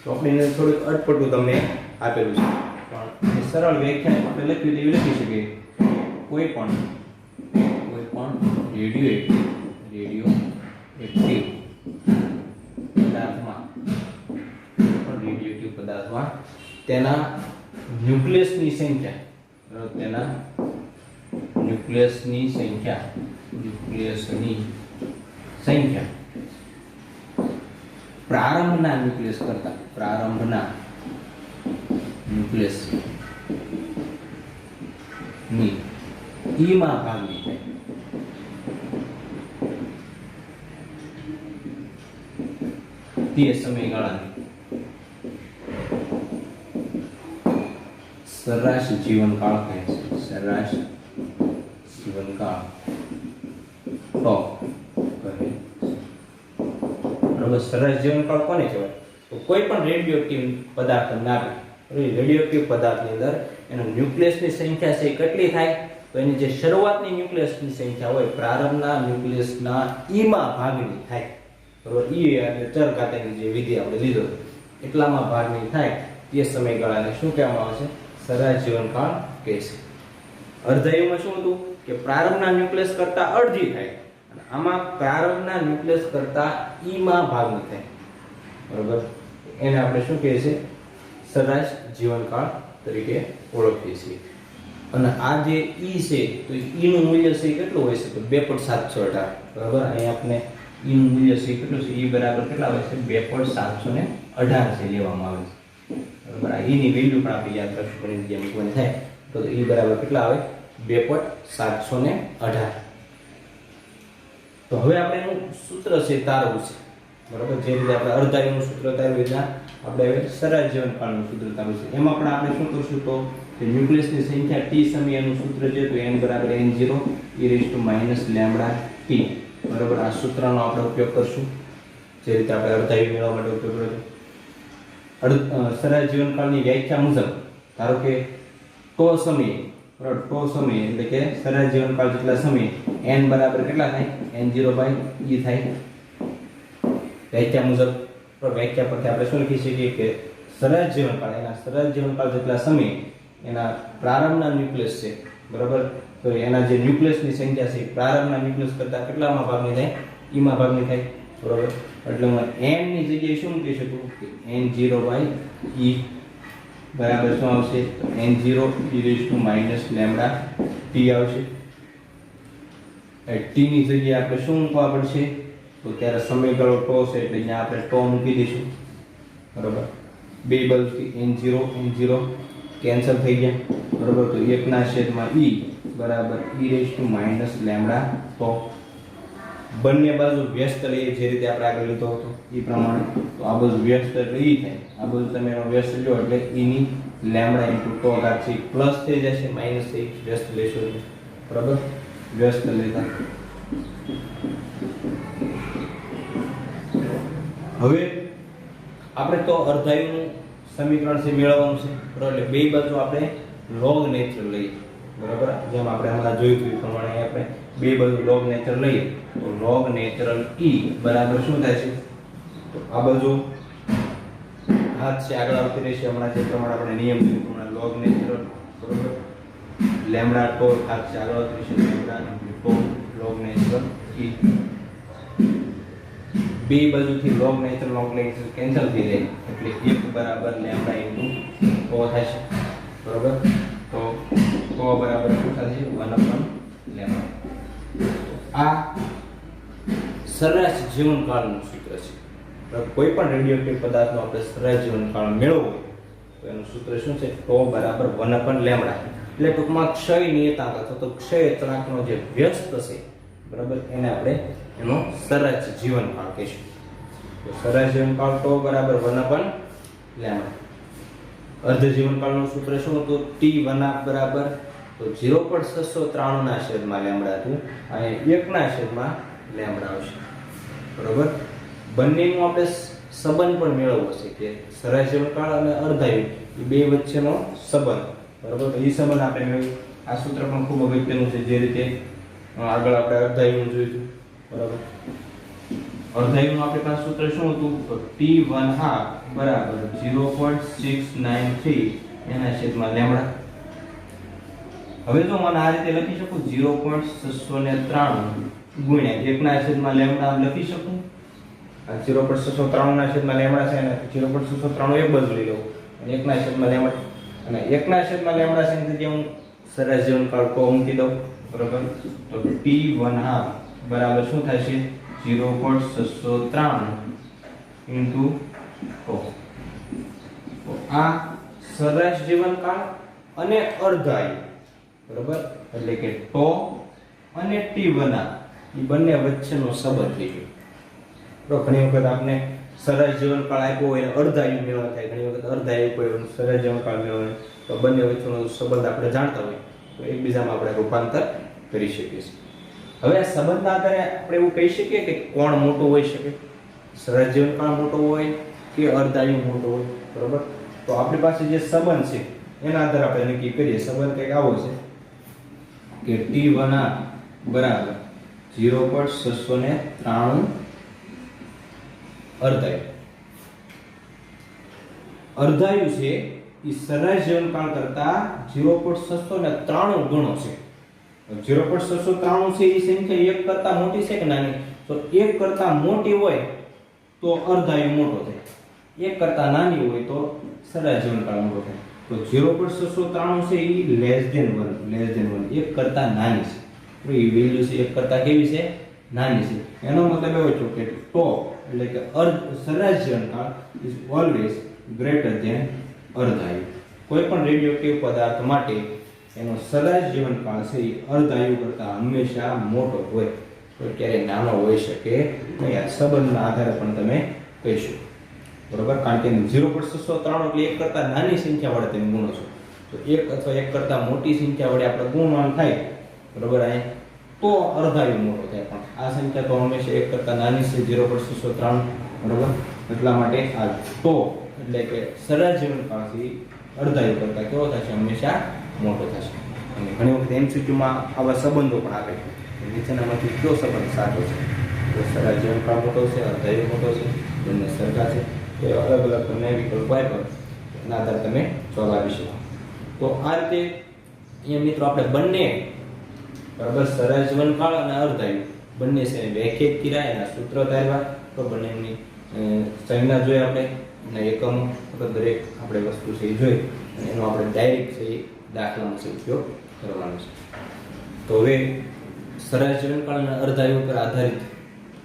તો આપણે થોડુંક અટપટું તમને આપેલું છે પણ એ સરળ વ્યાખ્યા આપણે લખી એવી લખી શકીએ. કોઈ પણ રેડિયોએક્ટિવ પદાર્થમાં તેના ન્યુક્લિયસની સંખ્યા પ્રારંભના ન્યુક્લિયસ કરતા ની ઈમાં ભાગની થાય. તે સમયગાળાની સરેરાશ જીવનકાળ કહે છે. સરેરાશ જીવનકાળ તો કહે છે, બરાબર. સરેરાશ જીવનકાળ કોને કહેવાય તો કોઈ પણ રેડિયોએક્ટિવ પદાર્થ નાખે રેડિયોએક્ટિવ પદાર્થની અંદર એનો ન્યુક્લિયસની સંખ્યા છે કેટલી થાય તો એની જે શરૂઆતની ન્યુક્લિયસની સંખ્યા હોય પ્રારંભના ન્યુક્લિયસના ઈમાં ભાગની થાય, બરોબર. ઈ એટલે ચરઘાતાની જે વિધિ આપણે લીધો એટલામાં ભાગની થાય તે સમયગાળાને શું કહેવામાં આવે છે સરેરાશ જીવનકાળ કહે છે. અર્ધાયુમાં શું હતું કે પ્રારંભના ન્યુક્લિયસ કરતા અડધી થાય અને આમાં પ્રારંભના ન્યુક્લિયસ કરતા ઈમાં ભાગની થાય, બરોબર. એને આપણે શું કહીએ છીએ સરેરાશ જીવનકાળ તરીકે ઓળખીએ છીએ. અને આ જે ઈ છે તો ઈ નું મૂલ્ય છે કેટલું હોય છે તો 2.718, બરાબર. અહીં આપણે ઈ નું મૂલ્ય છે કેટલું છે ઈ બરાબર કેટલા હોય છે 2.718 છે લેવામાં આવે છે, બરાબર. આ ઈ ની વેલ્યુ પણ આપણે યાદ રાખશું પણ જેમ કોને થાય તો ઈ બરાબર કેટલા આવે 2.718. તો હવે આપણે એનું સૂત્ર છે તારવું છે, બરાબર. જે રીતે આપણે અર્ધાયુનું સૂત્ર તારવી આપણે હવે સરેરાશ જીવનકાળનું સૂત્ર ચાલુ છે. એમાં પણ આપણે શું કરશું તો કે ન્યુક્લિયસની સંખ્યા t સમયનું સૂત્ર છે તો n બરાબર n0 e raised to -λt. બરાબર, આ સૂત્રનો આપણે ઉપયોગ કરશું જે રીતે આપણે અર્ધાયુ મેળવવા માટે ઉપયોગ કર્યો છે. સરેરાશ જીવનકાળની વ્યાખ્યા મુજબ ધારો કે ટો સમય, બરાબર, ટો સમય એટલે કે સરેરાશ જીવનકાળ જેટલા સમય n બરાબર કેટલા થાય? n0/e થાય વ્યાખ્યા મુજબ. તો વ્યાખ્યા પરથી આપણે શું લખી શકીએ કે સરેરાશ જીવનકાળ, એના સરેરાશ જીવનકાળ જેટલા સમય એના પ્રારંભના ન્યુક્લિયસ છે, બરાબર, તો એના જે ન્યુક્લિયસની સંખ્યા છે પ્રારંભના ન્યુક્લિયસ કરતા કેટલામાં ભાગની થાય? e માં ભાગની થાય, બરાબર. એટલે હું n ની જગ્યાએ શું મૂકી શકું કે n0/e બરાબર શું આવશે? તો n0 e raised to -λt આવશે. t ની જગ્યાએ આપણે શું મૂકવા પડશે? તો ત્યારે સમયગાળો ટો છે એટલે અહીંયા આપણે ટો મૂકી દઈશું, બરાબર. બે બાજુથી n0 કેન્સલ થઈ ગયા, બરાબર. તો 1/e બરાબર e raised to -λ તો બંને બાજુ વ્યસ્ત લઈએ જે રીતે આપણે આગળ લીધો હતો એ પ્રમાણે. તો આ બાજુ વ્યસ્ત એટલે e થાય, આ બાજુ તમે એનો વ્યસ્ત લો એટલે e ની લેમ્બડા ઇન્ટુ ટો ઘાત છે પ્લસ થઈ જશે, માઈનસ થઈ વ્યસ્ત લેશો એટલે, બરાબર. વ્યસ્ત લેતા હવે આપણે તો અર્ધાયુનું સમીકરણ છે મેળવવાનું છે, બરાબર. એટલે બે બાજુ આપણે log નેચરલ લઈએ, બરાબર. જેમ આપણે હમણાં જોયું હતું એ પ્રમાણે આપણે બે બાજુ log નેચરલ લઈએ તો log નેચરલ e બરાબર શું થાય છે? તો આ બાજુ હાથ છે આગળ આવતી રહેશે, હમણાં જે પ્રમાણે આપણે નિયમ જોયું પ્રમાણે log નેચરલ, બરાબર. લેમ્બડા ટો હાથ છે આગળ આવતી રહેશે, લેમ્બડા ટો log નેચરલ e. બે બાજુથી log નેચરલ કેન્સલ થઈ જાય એટલે 1 બરાબર લેમ્બડા ઇન્ટુ ટો થશે, બરાબર. તો ટો બરાબર શું થશે? 1/લેમ્બડા. આ સરેરાશ જીવનકાળનું સૂત્ર છે. કોઈ પણ રેડિયોએક્ટિવ પદાર્થનો આપણે સરેરાશ જીવનકાળ મેળવવો હોય તો એનું સૂત્ર શું છે? ટો બરાબર 1/લેમ્બડા. એટલે ટૂંકમાં ક્ષય નિયતાંક અથવા તો ક્ષય અચળાંકનો જે વ્યસ્ત છે, બરાબર, એને આપણે એનો સરેરાશ જીવનકાળ કહીશું. તો સરેરાશ જીવનકાળ ટો બરાબર 1/લેમ્બડા. અર્ધ જીવનકાળનું સૂત્ર શું હતું? t1 બરાબર તો 0.693 ના છેદમાં લેમ્બડા હતું અને 1 ના છેદમાં લેમ્બડા આવશે, બરાબર. બંનેનું આપણે સંબંધ પણ મેળવવો છે કે સરેરાશ જીવનકાળ અને અર્ધાયુ એ બે વચ્ચેનો સંબંધ, બરાબર. તો એ સંબંધ આપણે મેળવ્યું. આ સૂત્ર પણ ખૂબ અગત્યનું છે જે રીતે આગળ આપણે અર્ધાયુનું જોયું હતું, બરાબર. અર્ધાયુનું આપણી પાસે સૂત્ર શું હતું? તો t1 બરાબર 0.693 એના છેદમાં લેમ્બડા. હવે જો મને આ રીતે લખી શકું 0.693 ગુણ્યા 1 ના છેદમાં લેમ્બડા લખી શકું. આ 0.693 ના છેદમાં લેમ્બડા છે અને 0.693 એક બાજુ લઈ લઉં અને 1 ના છેદમાં લેમ્બડા અને 1 ના છેદમાં લેમ્બડા છે એટલે હું સરેરાશ જીવનકાળ ટો મૂકી દઉં, બરાબર. તો t1 બરાબર શું થશે? 0.693 ઇન્ટુ ટો. તો આ સરેરાશ જીવનકાળ અને અર્ધાયુ, બરાબર, એટલે કે ટો અને t1 એ બંને વચ્ચેનો સંબંધ થઈ ગયો. તો ઘણી વખત આપણે સરેરાશ જીવનકાળ આપ્યો હોય અર્ધાયુ મેળવવા થાય, ઘણી વખત અર્ધાયુ આપ્યો હોય સરેરાશ જીવનકાળ મેળવવા, તો બંને વચ્ચેનો સંબંધ આપણે જાણતા હોય તો એકબીજામાં આપણે રૂપાંતર કરી શકીએ છીએ. હવે આ સંબંધના આધારે આપણે એવું કહી શકીએ કે કોણ મોટું હોઈ શકે? સરેરાશ જીવનકાળ મોટો હોય કે અર્ધાયુ મોટો હોય, બરાબર. તો આપણી પાસે જે સંબંધ છે એના આધારે આપણે નક્કી કરીએ. સંબંધ કંઈક આવો છે કે t1 બરાબર 0.693 અર્ધાયુ. અર્ધાયુ છે એ સરેરાશ જીવનકાળ કરતા 0.693 ગણો છે. 0.693 છે એ સંખ્યા 1 કરતા મોટી છે કે નાની? તો 1 કરતા મોટી હોય તો અર્ધાયુ મોટો થાય, 1 કરતા નાની હોય તો સરેરાશ જીવનકાળ મોટો થાય. તો 0.693 છે એ લેસ ધેન 1 કરતા નાની છે. તો એ વેલ્યુ છે 1 કરતા કેવી છે? નાની છે. એનો મતલબ એવો છે કે ટો એટલે કે સરેરાશ જીવનકાળ ઇઝ ઓલવેઝ ગ્રેટર ધેન અર્ધાયુ. કોઈ પણ રેડિયોએક્ટિવ પદાર્થ માટે એનો સરેરાશ જીવનકાળ છે એ અર્ધાયુ કરતા હંમેશા મોટો હોય, તો ક્યારેય નાનો હોઈ શકે નહીં. આ સંબંધના આધારે પણ તમે કહીશું. બરોબર, કારણ કે 0.693 એટલે એક કરતા નાની સંખ્યા વડે તમે ગુણો છો. તો એક અથવા એક કરતા મોટી સંખ્યા વડે આપણે ગુણવાનું થાય, બરોબર, અહીં તો અર્ધાયુ મોટો થાય. પણ આ સંખ્યા તો હંમેશા એક કરતા નાની છે, 0.693, બરોબર. એટલા માટે આ તો એટલે કે સરેરાશ જીવનકાળથી અર્ધાયુ કરતા કેવો થશે? હંમેશા મોટો થશે. અને ઘણી વખત એમસીક્યુમાં આવા સંબંધો પણ આવે છે. નીચેનામાંથી કયો સંબંધ સાચો છે? તો સરેરાશ જીવનકાળ મોટો છે, અર્ધાયુ મોટો છે, બંને સરખા છે. તો અલગ અલગ તમને વિકલ્પ આપ્યો, એના આધારે તમે જવાબ આપી શકો. તો આ રીતે અહીંયા મિત્રો આપણે બંને, બરાબર, સરેરાશ જીવનકાળ અને અર્ધાયુ બંને છે વ્યાખ્યાયિત કર્યા, એના સૂત્ર ધાર્યા. તો બંનેની સંજ્ઞા જોઈએ આપણે, એના એકમો, દરેક આપણે વસ્તુ છે એ જોઈ અને એનો આપણે ડાયરેક્ટ છે એ દાખલામાં છે ઉપયોગ કરવાનો છે. તો હવે સરેરાશ જીવનકાળ અને અર્ધાયુ પર આધારિત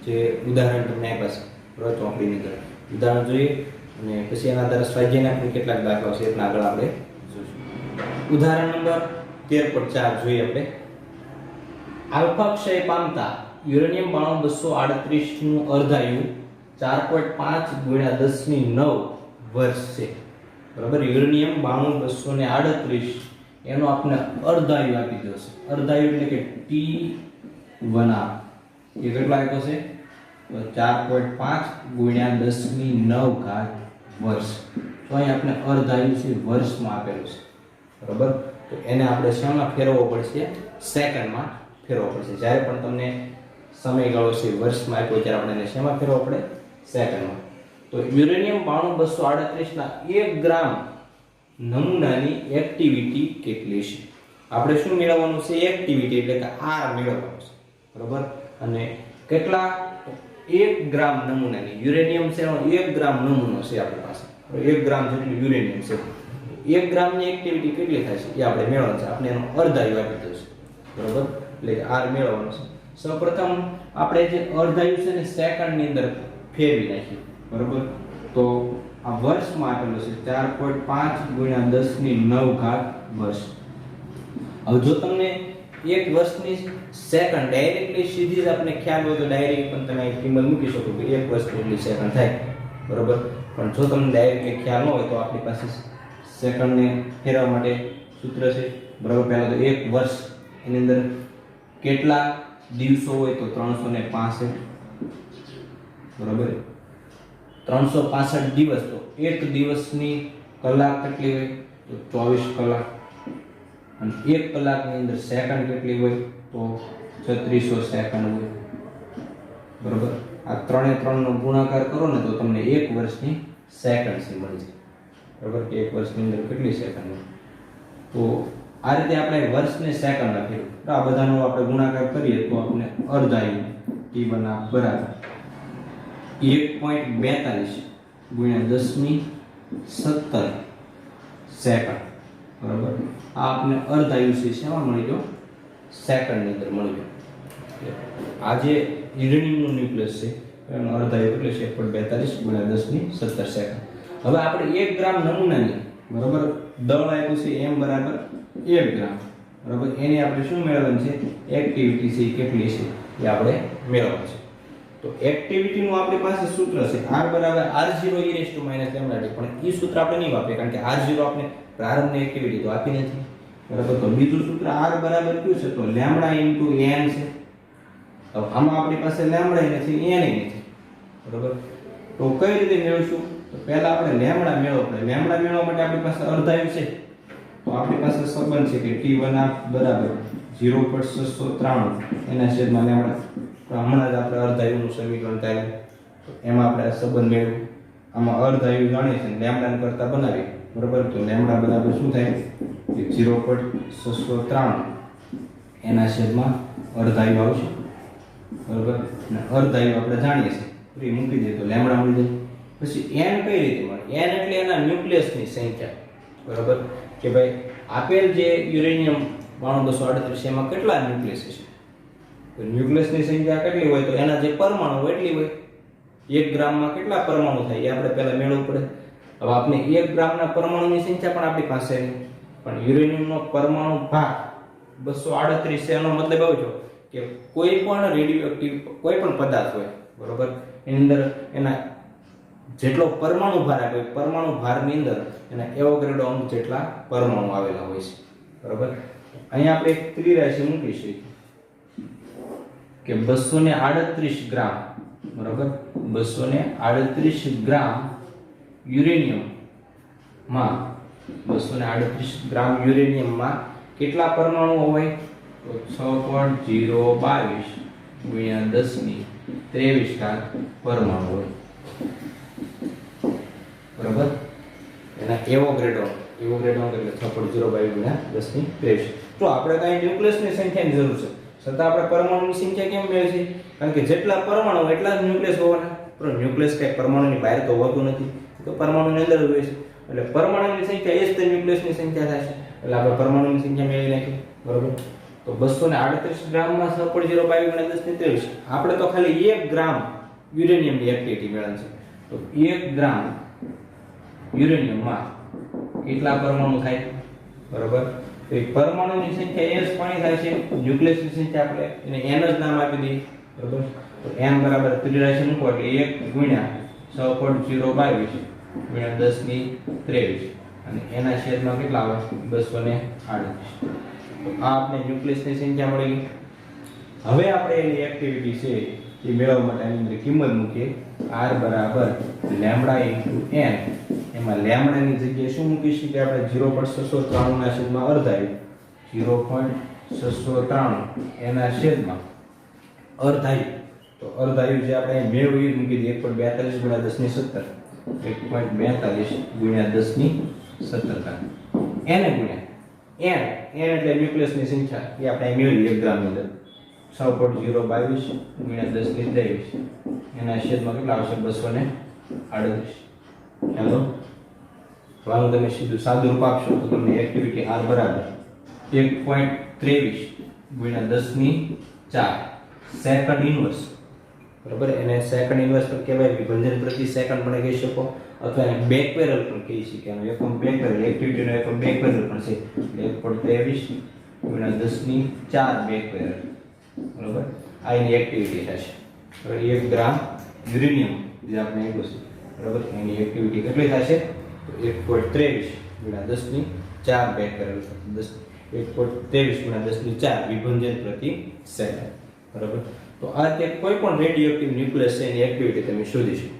જે ઉદાહરણ તમને આપ્યા છે, બરાબર, ચોપડીની અંદર ઉદાહરણ જોઈએ અને પછી એના આધારે સ્વાધ્યાયના પણ કેટલાક દાખલાઓ છે એના આગળ આપણે જોઈશું. ઉદાહરણ નંબર 13.4 જોઈએ આપણે. આલ્ફા ક્ષય પામતા યુરેનિયમ 92238 નું અર્ધાયુ 4.5 ગુણ્યા 10⁹ વર્ષ છે, બરાબર. યુરેનિયમ 92238 એનો આપણે અર્ધાયુ આપી દો છે. અર્ધાયુ એટલે કે T1 એ કેટલા આપ્યો છે? તો 4.5 ગુણ્યા 10⁹ વર્ષ. તો અહીં આપણે અર્ધાયુ છે વર્ષમાં આપેલું છે, બરાબર. તો એને આપણે શેમાં ફેરવવો પડશે? સેકન્ડમાં ફેરવવો પડશે. જ્યારે પણ તમને સમયગાળો છે વર્ષમાં આપ્યો ત્યારે આપણે એને શેમાં ફેરવવો પડે? સેકન્ડમાં. તો યુરેનિયમ 92238 ના 1 ગ્રામ નમૂનાની એક્ટિવિટી કેટલી છે? આપણે શું મેળવવાનું છે? એક્ટિવિટી એટલે કે R મેળવવાનું છે, બરાબર. અને કેટલા? 1 ગ્રામ નમૂનાની યુરેનિયમ છે એનો 1 ગ્રામ નમૂનો છે આપણી પાસે. 1 ગ્રામ જેટલું યુરેનિયમ છે. 1 ગ્રામની એક્ટિવિટી કેટલી થાય છે એ આપણે મેળવવાનું છે. આપણે એનો અર્ધાયુ આપી દઈશું, બરાબર. એટલે કે R મેળવવાનું છે. સૌપ્રથમ આપણે જે અર્ધાયુ છે ને સેકન્ડની અંદર ફેરવી નાખીએ, બરાબર. તો આ વર્ષમાં આપેલું છે 4.5 ગુણ્યા 10⁹ વર્ષ. હવે જો તમને એક વર્ષની સેકન્ડ ડાયરેક્ટલી સીધી જ આપણે ખ્યાલ હોય તો ડાયરેક્ટ પણ તમે કિંમત મૂકી શકો કે એક વર્ષ કેટલી સેકન્ડ થાય, બરાબર. પણ જો તમને ડાયરેક્ટલી ખ્યાલ ન હોય તો આપણી પાસે સેકન્ડને ફેરવવા માટે સૂત્ર છે, બરાબર. પહેલા તો એક વર્ષ, એની અંદર કેટલા દિવસો હોય તો 365, બરાબર. 365 દિવસ. તો એક દિવસની કલાક કેટલી હોય? તો 24 કલાક. અને એક કલાકની અંદર સેકન્ડ કેટલી હોય? તો 3600 સેકન્ડ હોય, બરાબર. આ 3 એ 3 નો ગુણાકાર કરો ને તો તમને એક વર્ષની સેકન્ડ છે મળી જાય, બરાબર. કે એક વર્ષની અંદર કેટલી સેકન્ડ હોય? તો આ રીતે આપણે વર્ષને સેકન્ડ લખીએ. આ બધાનો આપણે ગુણાકાર કરીએ તો આપણે અર્ધાયુ T1 બરાબર 1.42 ગુણ્યા 10⁻17 સેકન્ડ, બરાબર. આ આપણે અર્ધાયુ છે શેમાં મળી ગયો? સેકન્ડની અંદર મળી ગયો. આ જે યુરેનિયમનું ન્યુક્લિયસ છે એનો અર્ધાયુ કેટલો છે? 1.42 ગુણ્યા 10⁻17 સેકન્ડ. હવે આપણે 1 ગ્રામ નમૂનાની, બરાબર, દળ આપ્યું છે m બરાબર 1 ગ્રામ, બરાબર. એની આપણે શું મેળવવાનું છે? એક્ટિવિટી છે કેટલી છે એ આપણે મેળવવાનું છે. તો એક્ટિવિટીનું આપણી પાસે સૂત્ર છે R બરાબર R0 e raised to -λt. પણ એ સૂત્ર આપણે નહીં વાપરીએ કારણ કે R0 આપણે પ્રારંભની એક્ટિવિટી તો આપી નથી, બરાબર. તો બીજું સૂત્ર R બરાબર કયું છે? તો λ * n છે. તો આમાં આપણી પાસે λ નથી, n નથી, બરાબર. તો કઈ રીતે મેળવશું? તો પહેલા આપણે λ મેળવવો પડે. λ મેળવવા માટે આપણી પાસે અર્ધાયુ છે. તો આપણી પાસે સંબંધ છે કે T1 બરાબર 0.693 એના છેદમાં λ. તો હમણાં જ આપણે અર્ધાયુનું સમીકરણ થાય તો એમાં આપણે આ સંબંધ મેળવ્યું. આમાં અર્ધાયુ જાણીએ છીએ, λ કરતા બનાવી, બરાબર. તો λ બરાબર શું થાય? કે 0.693 એના છેદમાં અર્ધાયુ આવશે, બરાબર. અને અર્ધાયુ આપણે જાણીએ છીએ, તો એ મૂકી દઈએ તો λ મળી જાય. પછી n કઈ રીતે મળે? n એટલે એના ન્યુક્લિયસની સંખ્યા, બરાબર. કે ભાઈ આપેલ જે યુરેનિયમ 92238 એમાં કેટલા ન્યુક્લિયસ છે? તો ન્યુક્લિયસની સંખ્યા કેટલી હોય તો એના જે પરમાણુ હોય એટલી હોય. 1 ગ્રામમાં કેટલા પરમાણુ થાય એ આપણે પહેલા મેળવવું પડે. હવે આપણે 1 ગ્રામના પરમાણુની સંખ્યા પણ આપણી પાસે નહીં, પણ યુરેનિયમનો પરમાણુ ભાગ 238 છે. એનો મતલબ એવો છે કે કોઈ પણ રેડિયોએક્ટિવ કોઈ પણ પદાર્થ હોય, બરોબર, એની અંદર એના જેટલો પરમાણુ ભાર આપે પરમાણુ ભારની અંદર એના એવોગાડ્રો અંક જેટલા પરમાણુ આવેલા હોય છે બરાબર. અહીંયા આપણે એક ત્રિરાશિ મૂકીશું કે 238 ગ્રામ બરાબર 238 ગ્રામ યુરેનિયમ માં 238 ગ્રામ યુરેનિયમમાં કેટલા પરમાણુ હોય તો 6.022 ગુણ્યા 10⁻23 પરમાણુ હોય બરાબર. એના એવોગાડ્રો એટલે 6.022 ગુણ્યા 10⁻23. તો આપણે કાંઈ ન્યુક્લિયસની સંખ્યાની જરૂર છે છતાં આપણે પરમાણુની સંખ્યા કેમ મેળવી છે? કારણ કે જેટલા પરમાણુ એટલા જ ન્યુક્લિયસ હોવાના. પણ ન્યુક્લિયસ કઈ પરમાણુની બહાર તો હોતું નથી, તો પરમાણુની અંદર જ હોય છે. એટલે પરમાણુની સંખ્યા એ જ તે ન્યુક્લિયસની સંખ્યા થાય છે. એટલે આપણે પરમાણુની સંખ્યા મેળવી નાખી બરાબર. તો 238 ગ્રામમાં 6.022 ગુણ્યા 10⁻23. આપણે તો ખાલી 1 ગ્રામ યુરેનિયમની એક્ટિવિટી મેળવવાની છે. તો 1 ગ્રામ યુરેનિયમમાં કેટલા પરમાણુ થાય બરાબર. તો એ પરમાણુની સંખ્યા s પાણી થાય છે, ન્યુક્લિયસની સંખ્યા આપણે એને n જ નામ આપી દઈએ બરાબર. તો n બરાબર ત્રિરાશિ મૂકો એટલે 1 ગુણ્યા 6.022 ગુણ્યા 10⁻23 અને એના છેદમાં કેટલા આવે 238. તો આ આપણે ન્યુક્લિયસની સંખ્યા મળી ગઈ. હવે આપણે એની એક્ટિવિટી છે એ મેળવવા માટે આની અંદર કિંમત મૂકીએ r બરાબર લેમ્બડા * n. એમાં લેમ્બડાની જગ્યાએ શું મૂકીશું કે આપણે 0.693 ના છેદમાં અર્ધાયુ 0.693 એના છેદમાં અર્ધાયુ. તો અર્ધાયુ જે આપણે મેળવ્યું મૂકી દઈએ 1.42 ગુણ્યા 10⁻17 1.42 ગુણ્યા 10⁻17 n ગુણ્યા n એટલે ન્યુક્લિયસની સંખ્યા એ આપણે મેળવી 1 ગ્રામની અંદર 6.022 ગુણ્યા 10⁻23 એના છેદમાં કેટલા આવશે 238. હેલો તો આનું તમે સીધું સાદું રૂપ આપશો તો તમને એક્ટિવિટી r બરાબર 1.23 ગુણ્યા 10⁻4 સેકન્ડ ઇન્વર્સ બરાબર. એને સેકન્ડ ઇન્વર્સ પણ કહેવાય, વિભંજન પ્રતિ સેકન્ડ પણ કહી શકો અથવા એને બેકપેરલ પણ કહી શકીએ. એનો એકમ બેકપેરલ એક્ટિવિટીનો એકમ બેકપેરલ પણ છે. 1.23 ગુણ્યા 10⁻4 બેકપેરલ બરાબર. આ એની એક્ટિવિટી થશે. 1 ગ્રામ યુરેનિયમ જે આપણે એટલું છે બરાબર. એની એક્ટિવિટી કેટલી થશે તો 1.23 ગુણ્યા 10⁻4 બેકપેરલ 1.23 ગુણ્યા 10⁻4 વિભંજન પ્રતિ સેકન્ડ બરાબર. તો આ તે કોઈ પણ રેડિયોએક્ટિવ ન્યુક્લિયસ છે એની એક્ટિવિટી તમે શોધી શકો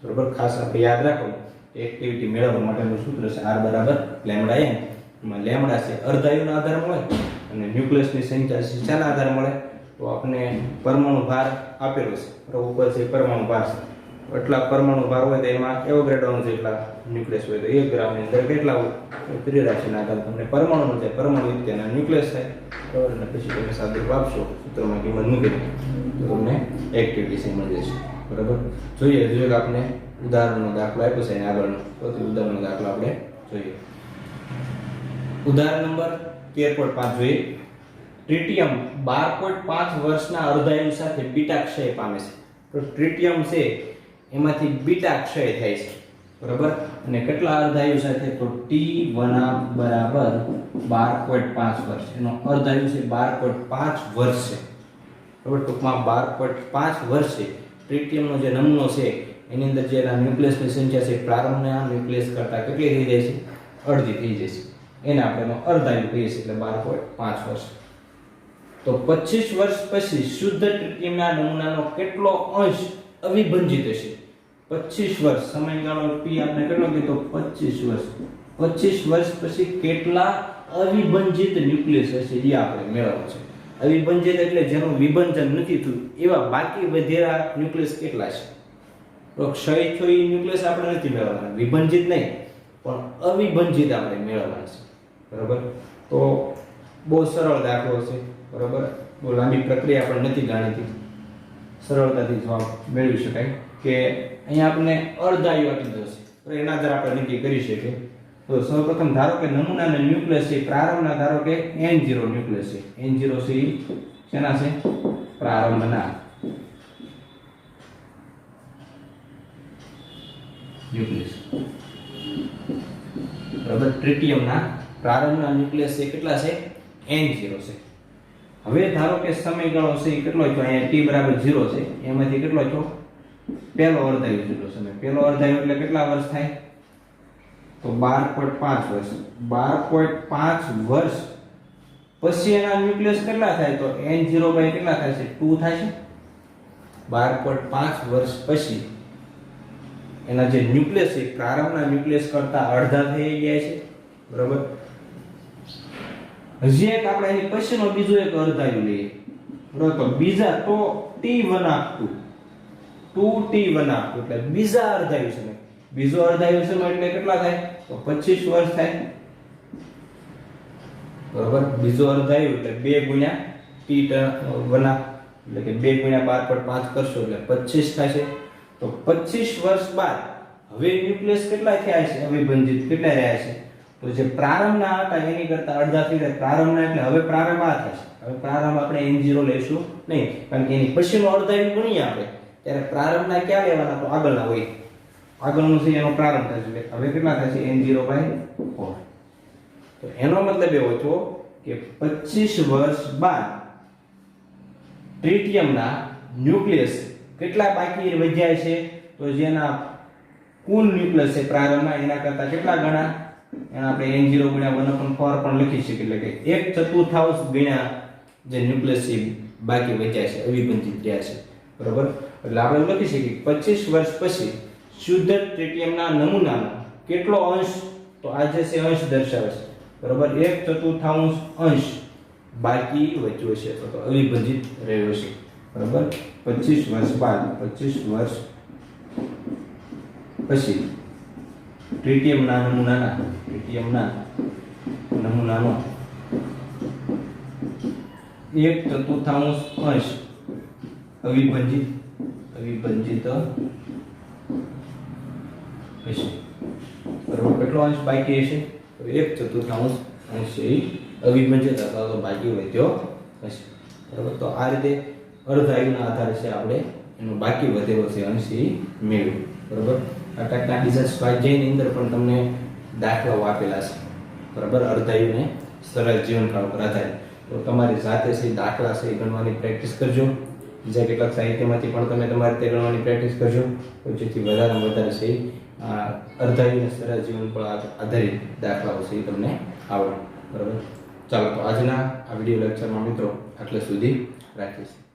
બરાબર. ખાસ આપણે યાદ રાખો એક્ટિવિટી મેળવવા માટેનું સૂત્ર છે r બરાબર લેમ્બડા n. એમાં લેમ્બડા છે અર્ધાયુના આધાર મળે અને ન્યુક્લિયસની સંખ્યા છે શેના આધાર મળે તો આપણે પરમાણુ ભાર આપેલો છે બરાબર. ઉપર છે પરમાણુ ભાર છે, એટલા પરમાણુ ભાર હોય તો એમાં એવોગાડ્રો અંક જેટલા ન્યુક્લિયસ હોય તો 1 ગ્રામની અંદર કેટલા હોય ત્રિરાશિના આધારે તમને પરમાણુ છે પરમાણુ તેના ન્યુક્લિયસ થાય બરાબર. અને પછી તમે સાદું આપશો સૂત્રમાં કિંમત મૂકી દો તો તમને એક્ટિવિટી સમજી જશે બરાબર. જોઈએ કે આપણે ઉદાહરણનો દાખલો આપ્યો છે અને આગળનો તો ઉદાહરણનો દાખલો આપણે જોઈએ. ઉદાહરણ નંબર 13.5 જોઈએ. ટ્રિટિયમ 12.5 વર્ષના અર્ધાયુ સાથે બીટા ક્ષય પામે છે. તો ટ્રિટિયમ છે એમાંથી બીટા ક્ષય થાય છે બરાબર. અને કેટલા અર્ધાયુ સાથે તો T1 બરાબર 12.5 વર્ષ. એનો અર્ધાયુ છે 12.5 વર્ષ છે બરાબર. ટૂંકમાં 12.5 વર્ષે ટ્રિટિયમનો જે નમૂનો છે એની અંદર જે ન્યુક્લિયસની સંખ્યા છે પ્રારંભના ન્યુક્લિયસ કરતાં કેટલી થઈ જાય છે અડધી થઈ જાય છે. એને આપણે અર્ધાયુ કહીએ છીએ એટલે 12.5 વર્ષ. તો 25 વર્ષ પછી શુદ્ધ ટ્રિટિયમના નમૂનાનો કેટલો અંશ અવિભંજિત હશે? 25 વર્ષ સમયગાળો T આપણે કેટલો કીધો 25 વર્ષ. 25 વર્ષ પછી કેટલા અવિભંજિત ન્યુક્લિયસ હશે એ આપણે મેળવવું છે. અવિભંજિત એટલે જેનું વિભંજન નથી થયું એવા બાકી વધેલા ન્યુક્લિયસ કેટલા છે? તો ક્ષય થયો એ ન્યુક્લિયસ આપણે નથી મેળવવાના, વિભંજિત નહીં પણ અવિભંજિત આપણે મેળવવાના છે બરાબર. તો બહુ સરળ દાખલો છે બરાબર. બહુ લાંબી પ્રક્રિયા પણ નથી ગાણિતિક, સરળતાથી જવાબ મેળવી શકાય. કે અહીંયા આપણે અર્ધાયુ આપી દીધો છે તો એના આધારે આપણે નક્કી કરી શકીએ. તો સૌપ્રથમ ધારો કે નમૂનાના ન્યુક્લિયસ છે પ્રારંભના ધારો કે N0 ન્યુક્લિયસ છે. N0 છે એ શેના છે? પ્રારંભના ન્યુક્લિયસ બરાબર. ટ્રિટિયમના પ્રારંભના ન્યુક્લિયસ છે કેટલા છે? N0 છે. હવે ધારો કે સમયગાળો છે એ કેટલો થયો? અહીંયા T બરાબર 0 છે, એમાંથી કેટલો થયો પહેલો અર્ધાયુ જેટલો સમય. પહેલો અર્ધાયુ એટલે કેટલા વર્ષ થાય? તો 12.5 વર્ષ. 12.5 વર્ષ પછી એના ન્યુક્લિયસ કેટલા થાય? તો n0 બાય કેટલા થાય છે? 2 થાય છે. 12.5 વર્ષ પછી એના જે ન્યુક્લિયસ છે પ્રારંભના ન્યુક્લિયસ કરતા અડધા થઈ ગયા છે. બરાબર. હજી એક આપણે એની પછીનો બીજો એક અર્ધાયુ લઈએ. બરાબર. તો બીજા તો T1/2 2T1/2 એટલે બીજા અર્ધાયુ સમય. બીજો અર્ધાયુ સમય એટલે કેટલા થાય? તો 25 વર્ષ થાય. બરાબર. બીજો અર્ધાયુ એટલે 2 ગુણ્યા T1 એટલે કે 2 ગુણ્યા 12.5 કરશો એટલે 25 થશે. તો 25 વર્ષ બાદ હવે ન્યુક્લિયસ કેટલા થયા છે? અવિભાજિત કેટલા રહ્યા છે? તો જે પ્રારંભના હતા એની કરતા અડધા થઈ ગયા. પ્રારંભના એટલે હવે પ્રારંભ આ થશે. હવે પ્રારંભ આપણે n0 લઈશું નહીં, કારણ કે એની પછીનો અર્ધાયુ ગણીએ આપણે ત્યારે પ્રારંભના ક્યાં લેવાના? તો આગળના હોય. આગળનું છે એનો પ્રારંભ થશે. હવે કેટલા થશે? n0/4. તો એનો મતલબ એવો થયો કે 25 વર્ષ બાદ ટ્રિટિયમના ન્યુક્લિયસ કેટલા બાકી વધ્યા છે? તો જેના કુલ ન્યુક્લિયસ છે પ્રારંભમાં એના કરતા કેટલા ગણા? એના આપણે n0 ગુણ્યા 1/4 પણ લખી શકીએ. એટલે કે 1/4 ગણા જે ન્યુક્લિયસ છે બાકી વધ્યા છે, અવિભાજિત રહ્યા છે. બરાબર. એટલે આપણે લખી શકીએ 25 વર્ષ પછી શુદ્ધ ટ્રિટિયમના નમૂનાનો કેટલો અંશ? તો આ જે છે અંશ દર્શાવે છે. બરાબર. 1/4 અંશ બાકી વધ્યો છે તો અવિભાજિત રહ્યો છે. બરાબર. 25 વર્ષ બાદ 25 વર્ષ પછી ટ્રિટિયમના નમૂનાનો 1/4 અંશ અવિભાજિત હશે. બરાબર. કેટલો અંશ બાકી હશે? તો 1/4 અંશ એ અવિભાજિત અથવા તો બાકી વધ્યો હશે. બરાબર. તો આ રીતે અર્ધાયુના આધારે છે આપણે એનો બાકી વધેલો છે અંશ એ મેળવ્યો. બરાબર. આ ટાઈપના બીજા સ્વાધ્યાયની અંદર પણ તમને દાખલાઓ આપેલા છે. બરાબર. અર્ધાયુને સરળ જીવનકાળ પર આધારિત. તો તમારી જાતે છે દાખલા છે ગણવાની પ્રેક્ટિસ કરજો. બીજા કેટલાક સાહિત્યમાંથી પણ તમે તમારી રીતે ગણવાની પ્રેક્ટિસ કરજો, તો જેથી વધારેમાં વધારે છે આ અર્ધાયુને સરળ જીવન પર આધારિત દાખલાઓ છે એ તમને આવડે. બરાબર. ચાલો તો આજના આ વિડીયો લેક્ચરમાં મિત્રો આટલે સુધી રાખીશ.